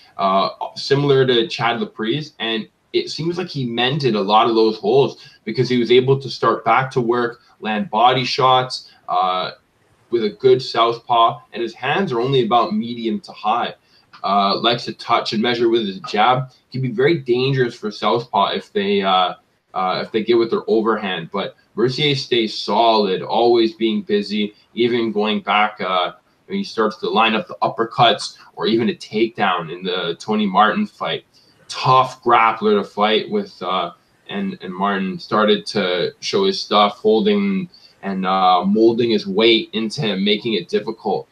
similar to Chad Laprise, and it seems like he mended a lot of those holes because he was able to start back to work, land body shots with a good southpaw, and his hands are only about medium to high. Likes to touch and measure with his jab. Can be very dangerous for southpaw if they get with their overhand. But Mercier stays solid, always being busy, even going back when he starts to line up the uppercuts or even a takedown in the Tony Martin fight. Tough grappler to fight with, and Martin started to show his stuff, holding and molding his weight into him, making it difficult.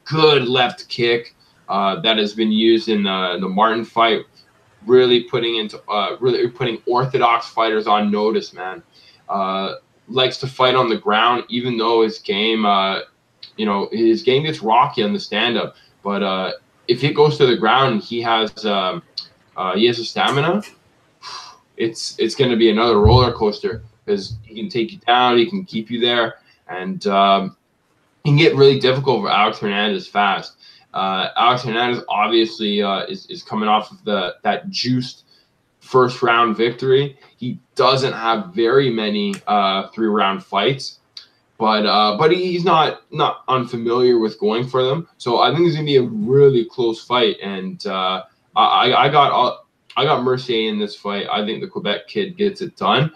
Good left kick that has been used in the Martin fight, really putting orthodox fighters on notice, man. Likes to fight on the ground, even though his game, his game gets rocky on the stand-up. But if it goes to the ground, he has a stamina. It's going to be another roller coaster because he can take you down, he can keep you there, and he can get really difficult for Alex Hernandez fast. Alex Hernandez obviously is coming off of that juiced first round victory. He doesn't have very many 3-round fights, but he's not unfamiliar with going for them. So I think it's gonna be a really close fight, and I got Mercier in this fight. I think the Quebec kid gets it done.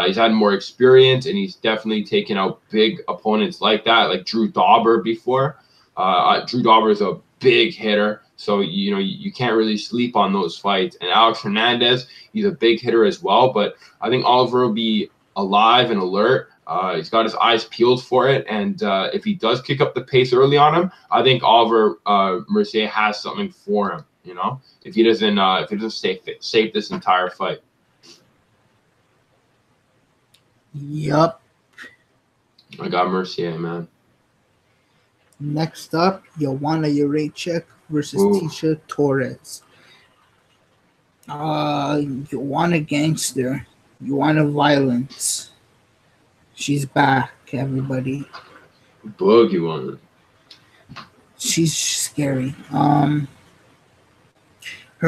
He's had more experience, and he's definitely taken out big opponents like that, like Drew Dauber before. Drew Dauber is a big hitter, so you can't really sleep on those fights. And Alex Hernandez, he's a big hitter as well, but I think Oliver will be alive and alert. He's got his eyes peeled for it, and if he does kick up the pace early on him, I think Oliver Mercier has something for him. If he doesn't stay safe this entire fight. Yup. I got Mercier, man. Next up, Joanna Jedrzejczyk versus Tecia Torres. Joanna gangster. Joanna violence. She's back, everybody. Boogie one. She's scary. Her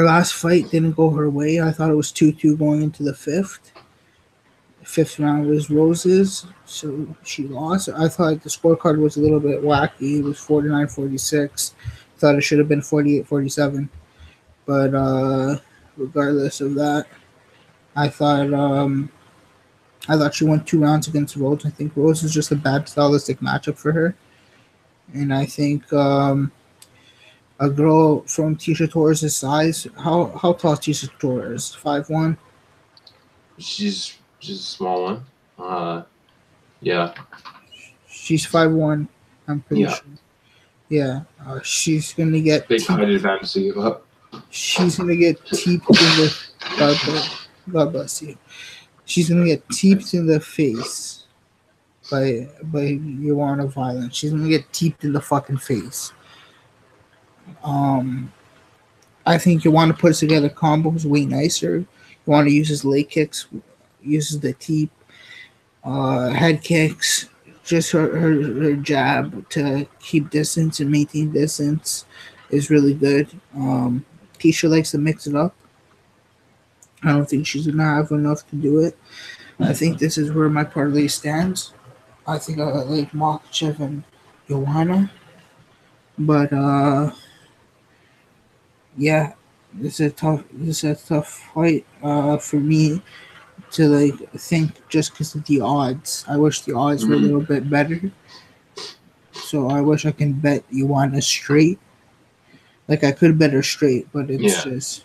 last fight didn't go her way. I thought it was 2-2 going into the 5th. The 5th round was roses, so she lost. I thought the scorecard was a little bit wacky. It was 49-46. Thought it should have been 48-47. But regardless of that, I thought she won 2 rounds against Rose. I think Rose is just a bad stylistic matchup for her. And I think a girl from Tecia Torres' size, how tall is Tecia Torres? 5'1"? She's a small one. Yeah. She's 5'1", I'm pretty sure. Yeah, she's gonna get big height advantage to give up. She's gonna get teeped in the God bless you. She's gonna get teeped in the face by Joanna Violence. She's gonna get teeped in the fucking face. I think Joanna puts together combos way nicer. Joanna uses leg kicks, uses the teep, head kicks, just her jab to keep distance and maintain distance is really good. Tecia likes to mix it up. I don't think she's gonna have enough to do it. I think this is where my parlay stands. I think I like Makhachev and Joanna, but yeah, this is a tough fight for me to like think just because of the odds. I wish the odds were a little bit better. So I wish I can bet Joanna straight. Like I could bet her straight, but it's just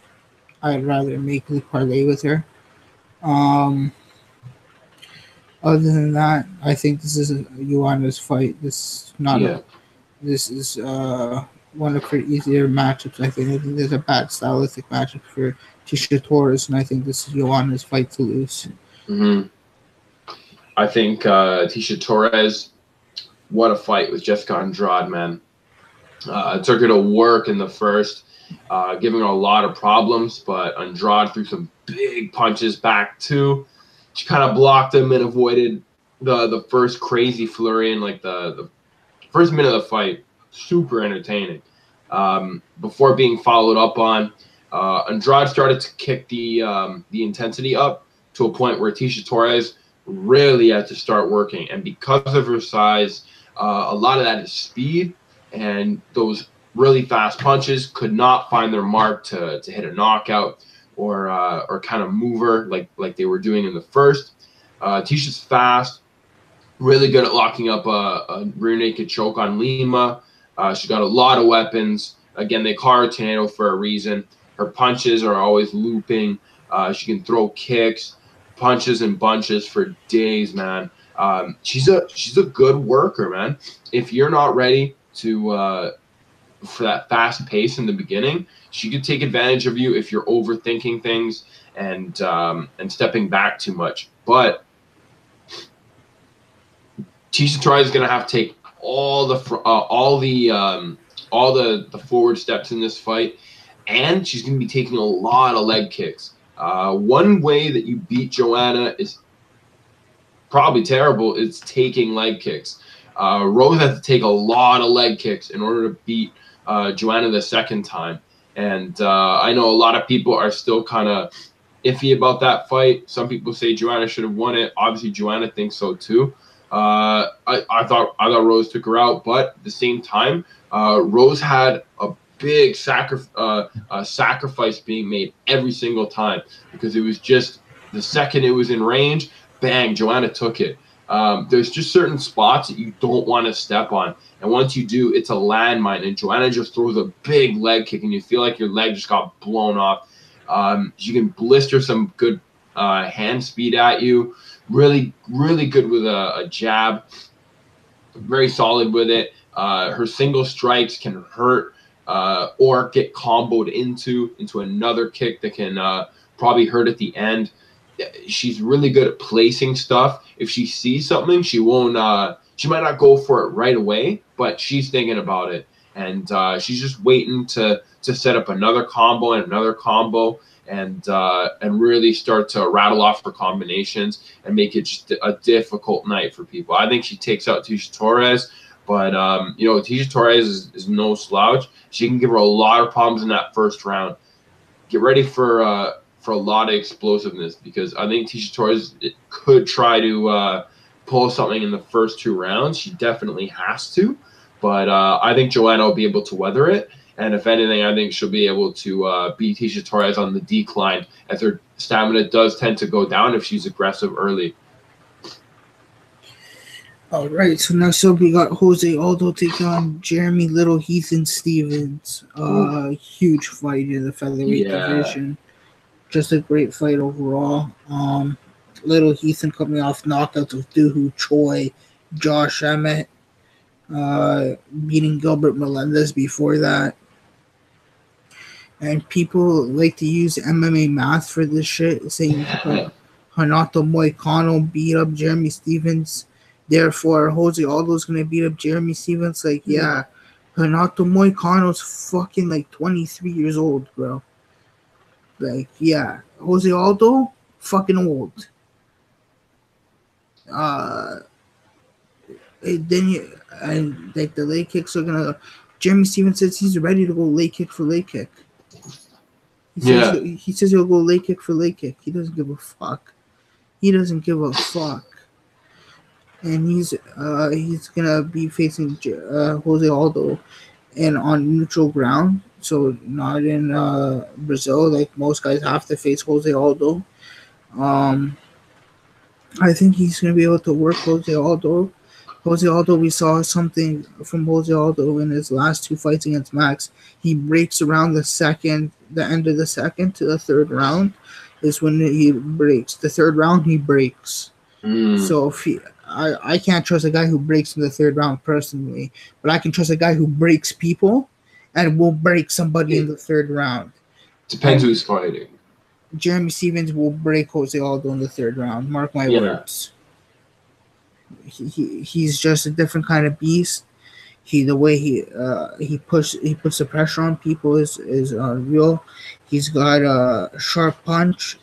I'd rather make the parlay with her. Other than that, I think this is Joanna's fight. This is one of her easier matchups. I think there's a bad stylistic matchup for Tecia Torres, and I think this is Joanna's fight to lose. I think Tecia Torres, what a fight with Jessica Andrade, man. It took her to work in the first, giving her a lot of problems, but Andrade threw some big punches back too. She kind of blocked him and avoided the first crazy flurry in like the first minute of the fight. Super entertaining. Before being followed up on, Andrade started to kick the intensity up to a point where Tecia Torres really had to start working. And because of her size, a lot of that is speed, and those really fast punches could not find their mark to hit a knockout or kind of move her like they were doing in the first. Ticia's fast, really good at locking up a rear naked choke on Lima. She's got a lot of weapons. Again, they call her Tornado for a reason. Her punches are always looping. She can throw kicks, punches and bunches for days, man. She's a good worker, man. If you're not ready to for that fast pace in the beginning, she could take advantage of you if you're overthinking things and stepping back too much. But Tecia Torres is gonna have to take all the forward steps in this fight, and she's gonna be taking a lot of leg kicks. One way that you beat Joanna is probably terrible. It's taking leg kicks. Rose has to take a lot of leg kicks in order to beat Joanna the second time. And I know a lot of people are still kind of iffy about that fight. Some people say Joanna should have won it. Obviously, Joanna thinks so too. I thought Rose took her out, but at the same time, Rose had a big sacrifice being made every single time, because it was just the second it was in range, bang, Joanna took it. There's just certain spots that you don't want to step on, and once you do, it's a landmine, and Joanna just throws a big leg kick, and you feel like your leg just got blown off. She can blister some good hand speed at you. Really, really good with a jab. Very solid with it. Her single strikes can hurt or get comboed into another kick that can probably hurt at the end. She's really good at placing stuff. If she sees something, she won't. She might not go for it right away, but she's thinking about it, and she's just waiting to set up another combo and another combo, and really start to rattle off her combinations and make it just a difficult night for people. I think she takes out Tecia Torres, but Tecia Torres is no slouch. She can give her a lot of problems in that first round. Get ready for a lot of explosiveness, because I think Tecia Torres could try to pull something in the first two rounds. She definitely has to, but I think Joanna will be able to weather it. And if anything, I think she'll be able to beat Tecia Torres on the decline, as her stamina does tend to go down if she's aggressive early. All right, so we got Jose Aldo taking on Jeremy Little Heathen Stevens. Huge fight in the featherweight division. Just a great fight overall. Little Heathen coming off knockouts of Doohoo Choi, Josh Emmett. beating Gilbert Melendez before that. And people like to use MMA math for this shit, saying Renato Moicano beat up Jeremy Stephens, therefore Jose Aldo's gonna beat up Jeremy Stephens. Like, yeah, Renato Moicano's fucking like 23 years old, bro. Like, yeah, Jose Aldo, fucking old. And like the leg kicks are gonna. Jeremy Stephens says he's ready to go leg kick for leg kick. He says he'll go leg kick for leg kick. He doesn't give a fuck. He doesn't give a fuck. And he's gonna be facing Jose Aldo, and on neutral ground, so not in Brazil. Like most guys have to face Jose Aldo. I think he's gonna be able to work Jose Aldo. Jose Aldo, we saw something from Jose Aldo in his last two fights against Max. He breaks around the end of the second to the third round is when he breaks. The third round, he breaks. So if I can't trust a guy who breaks in the third round personally, but I can trust a guy who breaks people and will break somebody in the third round. Depends who's fighting. Jeremy Stephens will break Jose Aldo in the third round. Mark my words. He's just a different kind of beast. The way he puts the pressure on people is real. He's got a sharp punch.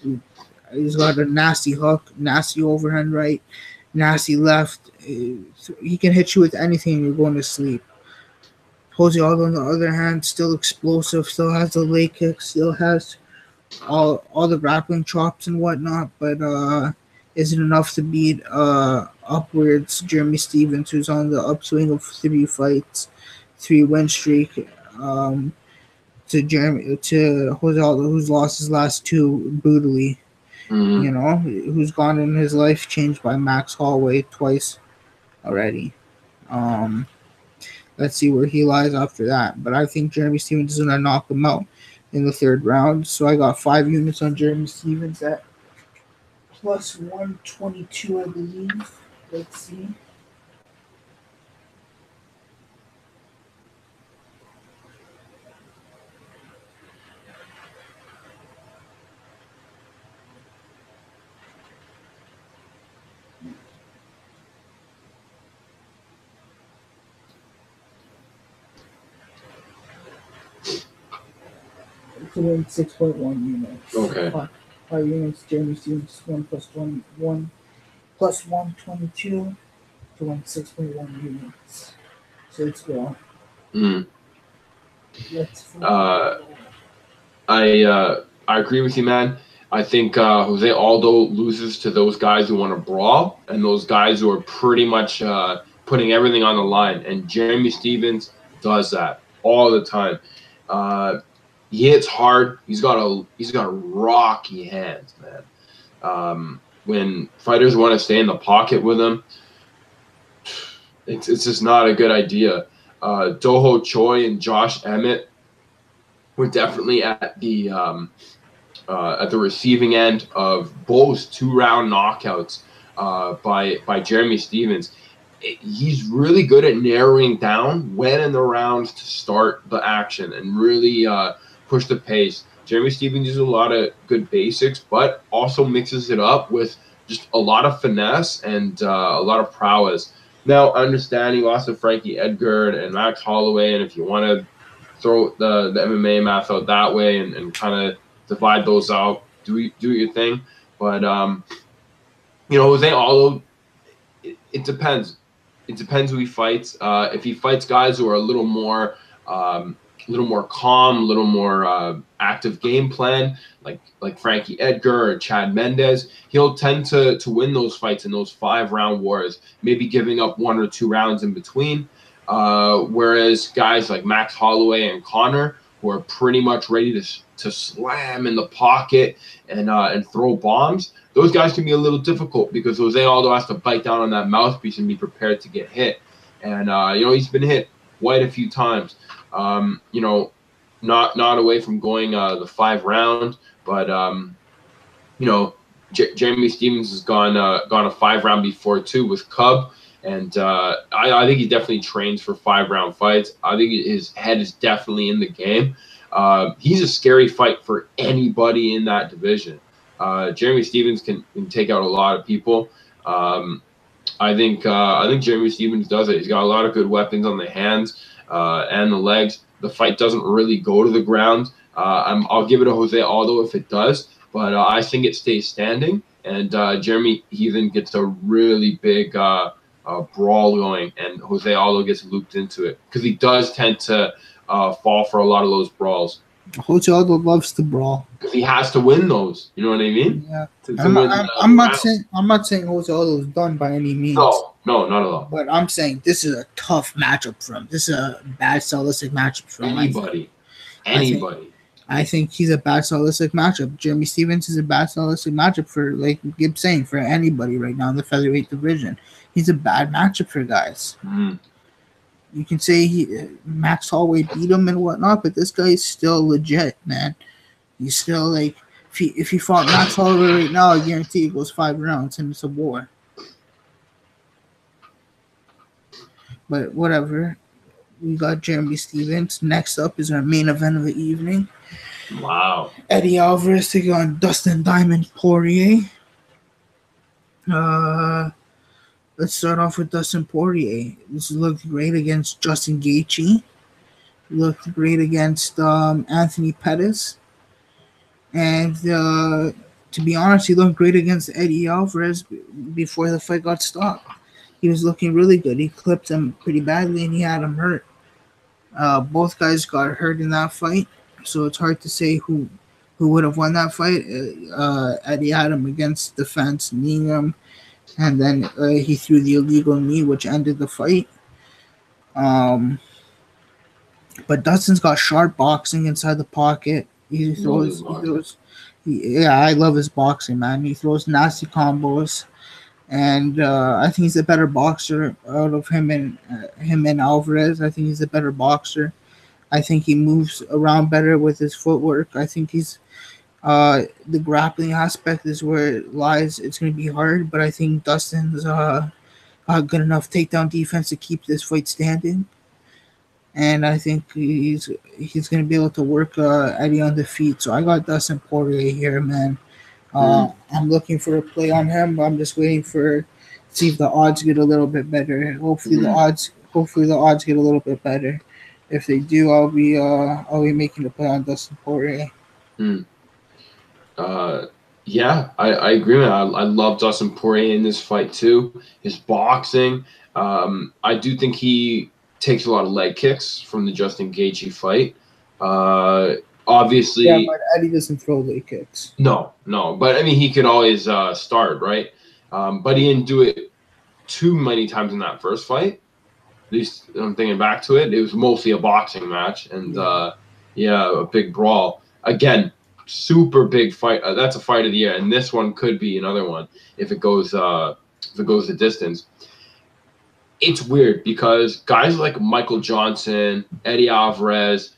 He's got a nasty hook, nasty overhand right, nasty left. He can hit you with anything and you're going to sleep. Jose Aldo, on the other hand, still explosive, still has the leg kick, still has all the grappling chops and whatnot, but isn't enough to beat upwards Jeremy Stephens, who's on the upswing of 3 fights, 3 win streak, to Jose Aldo, who's lost his last 2 brutally. You know, who's gone in his life changed by Max Holloway twice already. Let's see where he lies after that. But I think Jeremy Stephens is going to knock him out in the third round. So I got 5 units on Jeremy Stephens at plus 122, I believe. Let's see. To win 6.1 units. Okay. 5 units. Jeremy Stephens 1 plus 122 to win 6.1 units. So let's go. I agree with you, man. I think Jose Aldo loses to those guys who want to brawl and those guys who are pretty much putting everything on the line. And Jeremy Stephens does that all the time. He hits hard. He's got rocky hands, man. When fighters want to stay in the pocket with him, it's just not a good idea. Doho Choi and Josh Emmett were definitely at the receiving end of both 2-round knockouts by Jeremy Stephens. He's really good at narrowing down when in the rounds to start the action and really push the pace. Jeremy Stephens uses a lot of good basics, but also mixes it up with just a lot of finesse and a lot of prowess. Now, understanding lost to Frankie Edgar and Max Holloway, and if you want to throw the MMA math out that way and kind of divide those out, do your thing. But Jose Aldo, it depends. It depends who he fights. If he fights guys who are a little more calm, a little more active game plan, like Frankie Edgar or Chad Mendes, he'll tend to win those fights in those 5-round wars, maybe giving up 1 or 2 rounds in between. Whereas guys like Max Holloway and Conor, who are pretty much ready to slam in the pocket and throw bombs, those guys can be a little difficult because Jose Aldo has to bite down on that mouthpiece and be prepared to get hit. And he's been hit quite a few times. Not away from going the 5 round, but Jeremy Stephens has gone a 5 round before too with Cub, And I think he definitely trains for 5-round fights. I think his head is definitely in the game. He's a scary fight for anybody in that division. Jeremy Stephens can take out a lot of people. I think Jeremy Stephens does it. He's got a lot of good weapons on the hands and the legs. The fight doesn't really go to the ground. I'll give it to Jose Aldo if it does, but I think it stays standing. And Jeremy Heathen gets a really big brawl going, and Jose Aldo gets looped into it because he does tend to fall for a lot of those brawls. Jose Aldo loves to brawl because he has to win those. You know what I mean? Yeah. I'm not saying Jose Aldo is done by any means. No, not at all. But I'm saying this is a tough matchup for him. This is a bad stylistic matchup for him. Anybody. I think he's a bad stylistic matchup. Jeremy Stephens is a bad stylistic matchup for, like Gib's saying, for anybody right now in the featherweight division. He's a bad matchup for guys. Mm-hmm. You can say Max Holloway beat him and whatnot, but this guy is still legit, man. He's still like, if he fought Max Holloway right now, I guarantee it goes 5 rounds and it's a war. But whatever. We got Jeremy Stephens. Next up is our main event of the evening. Wow. Eddie Alvarez taking on Dustin Diamond Poirier. Let's start off with Dustin Poirier. This looked great against Justin Gaethje. Looked great against Anthony Pettis. And to be honest, he looked great against Eddie Alvarez before the fight got stopped. He was looking really good. He clipped him pretty badly, and he had him hurt. Both guys got hurt in that fight, so it's hard to say who would have won that fight. Eddie had him against the fence, kneeing him, and then he threw the illegal knee, which ended the fight. But Dustin's got sharp boxing inside the pocket. He throws. I love his boxing, man. He throws nasty combos. And I think he's a better boxer out of him and Alvarez. I think he's a better boxer. I think he moves around better with his footwork. I think he's the grappling aspect is where it lies. It's going to be hard, but I think Dustin's got good enough takedown defense to keep this fight standing. And I think he's going to be able to work Eddie on the feet. So I got Dustin Poirier here, man. I'm looking for a play on him, but I'm just waiting for see if the odds get a little bit better. Hopefully the odds get a little bit better. If they do, I'll be making a play on Dustin Poirier. Yeah, I agree, man. I love Dustin Poirier in this fight too. His boxing, I do think he takes a lot of leg kicks from the Justin Gaethje fight. Obviously, yeah, but Eddie doesn't throw leg kicks. No. But I mean, he could always start, right? But he didn't do it too many times in that first fight. At least I'm thinking back to it. It was mostly a boxing match, and a big brawl. Again, super big fight. That's a fight of the year, and this one could be another one if it goes the distance. It's weird because guys like Michael Johnson, Eddie Alvarez,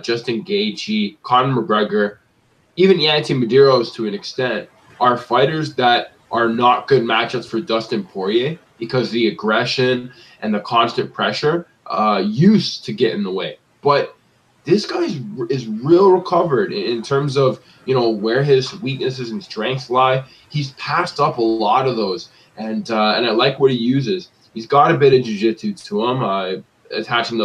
Justin Gaethje, Conor McGregor, even Yancy Medeiros to an extent, are fighters that are not good matchups for Dustin Poirier because the aggression and the constant pressure used to get in the way. But this guy is real recovered in terms of, where his weaknesses and strengths lie. He's passed up a lot of those, and I like what he uses. He's got a bit of jiu-jitsu to him, attaching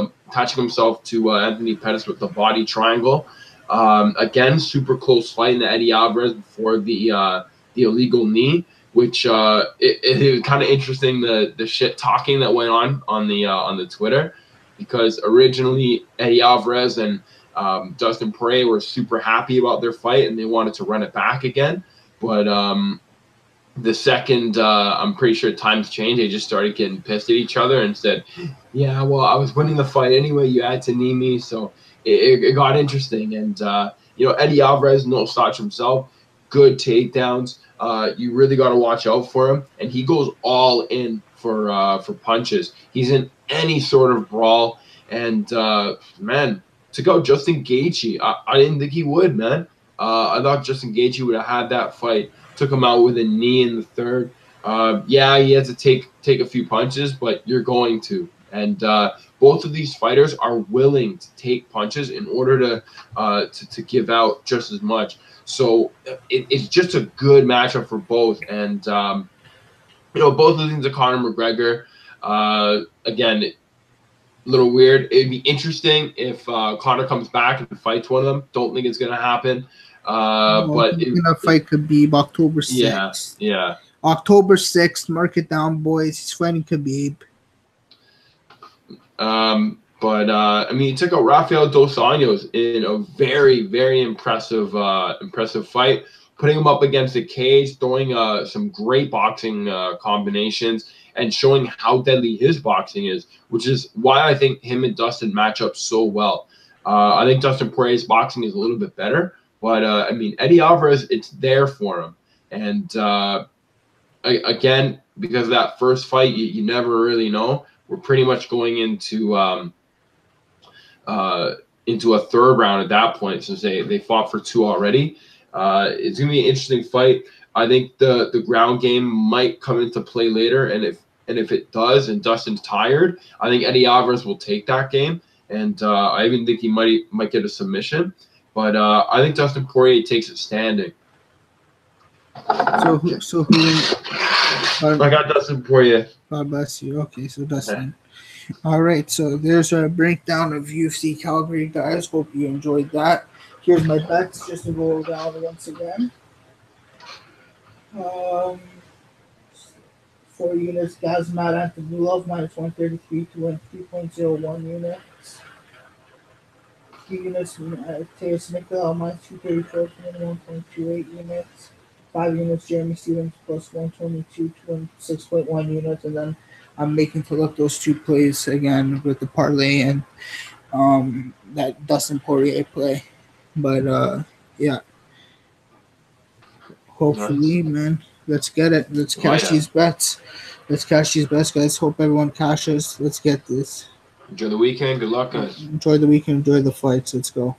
himself to Anthony Pettis with the body triangle. Again, super close fight in the Eddie Alvarez before the illegal knee, which it was kind of interesting the shit talking that went on the Twitter, because originally Eddie Alvarez and Dustin Poirier were super happy about their fight and they wanted to run it back again, but the second I'm pretty sure times changed, they just started getting pissed at each other and said, yeah, well, I was winning the fight anyway, you had to knee me, so it got interesting. And Eddie Alvarez, no slouch himself, good takedowns. You really got to watch out for him, and he goes all in for punches. He's in any sort of brawl, and man, to go Justin Gaethje, I didn't think he would, man. I thought Justin Gaethje would have had that fight. Took him out with a knee in the third. Yeah, he has to take a few punches, but you're going to. And both of these fighters are willing to take punches in order to give out just as much. So it's just a good matchup for both. And, both of these are Conor McGregor. Again, a little weird. It'd be interesting if Conor comes back and fights one of them. Don't think it's going to happen. But that fight could be October 6th. Yeah. October 6th. Mark it down, boys. He's fighting Khabib. He took out Rafael Dos Anjos in a very, very impressive fight, putting him up against the cage, throwing some great boxing combinations, and showing how deadly his boxing is, which is why I think him and Dustin match up so well. I think Dustin Poirier's boxing is a little bit better, but Eddie Alvarez, it's there for him. And again, because of that first fight, you never really know. We're pretty much going into a third round at that point, since they fought for 2 already. It's gonna be an interesting fight. I think the ground game might come into play later, and if it does, and Dustin's tired, I think Eddie Alvarez will take that game, and I even think he might get a submission. But I think Dustin Poirier takes it standing. So who? I got Dustin Poirier. God bless you. Okay, so Dustin. All right, so there's a breakdown of UFC Calgary, guys. Hope you enjoyed that. Here's my bets, just to go down once again. 4 units, Gadzhimurad Antigulov, -133 to win 3.01 units. 3 units, Tecia -234 to win 1.28 units. 5 units, Jeremy Stevens +122 to win 6.1 units, and then I'm making to look those 2 plays again with the parlay and that Dustin Poirier play. But yeah, hopefully, man, let's get it. Let's cash these bets. Let's cash these bets, guys. Hope everyone cashes. Let's get this. Enjoy the weekend. Good luck, guys. Enjoy the weekend. Enjoy the fights. Let's go.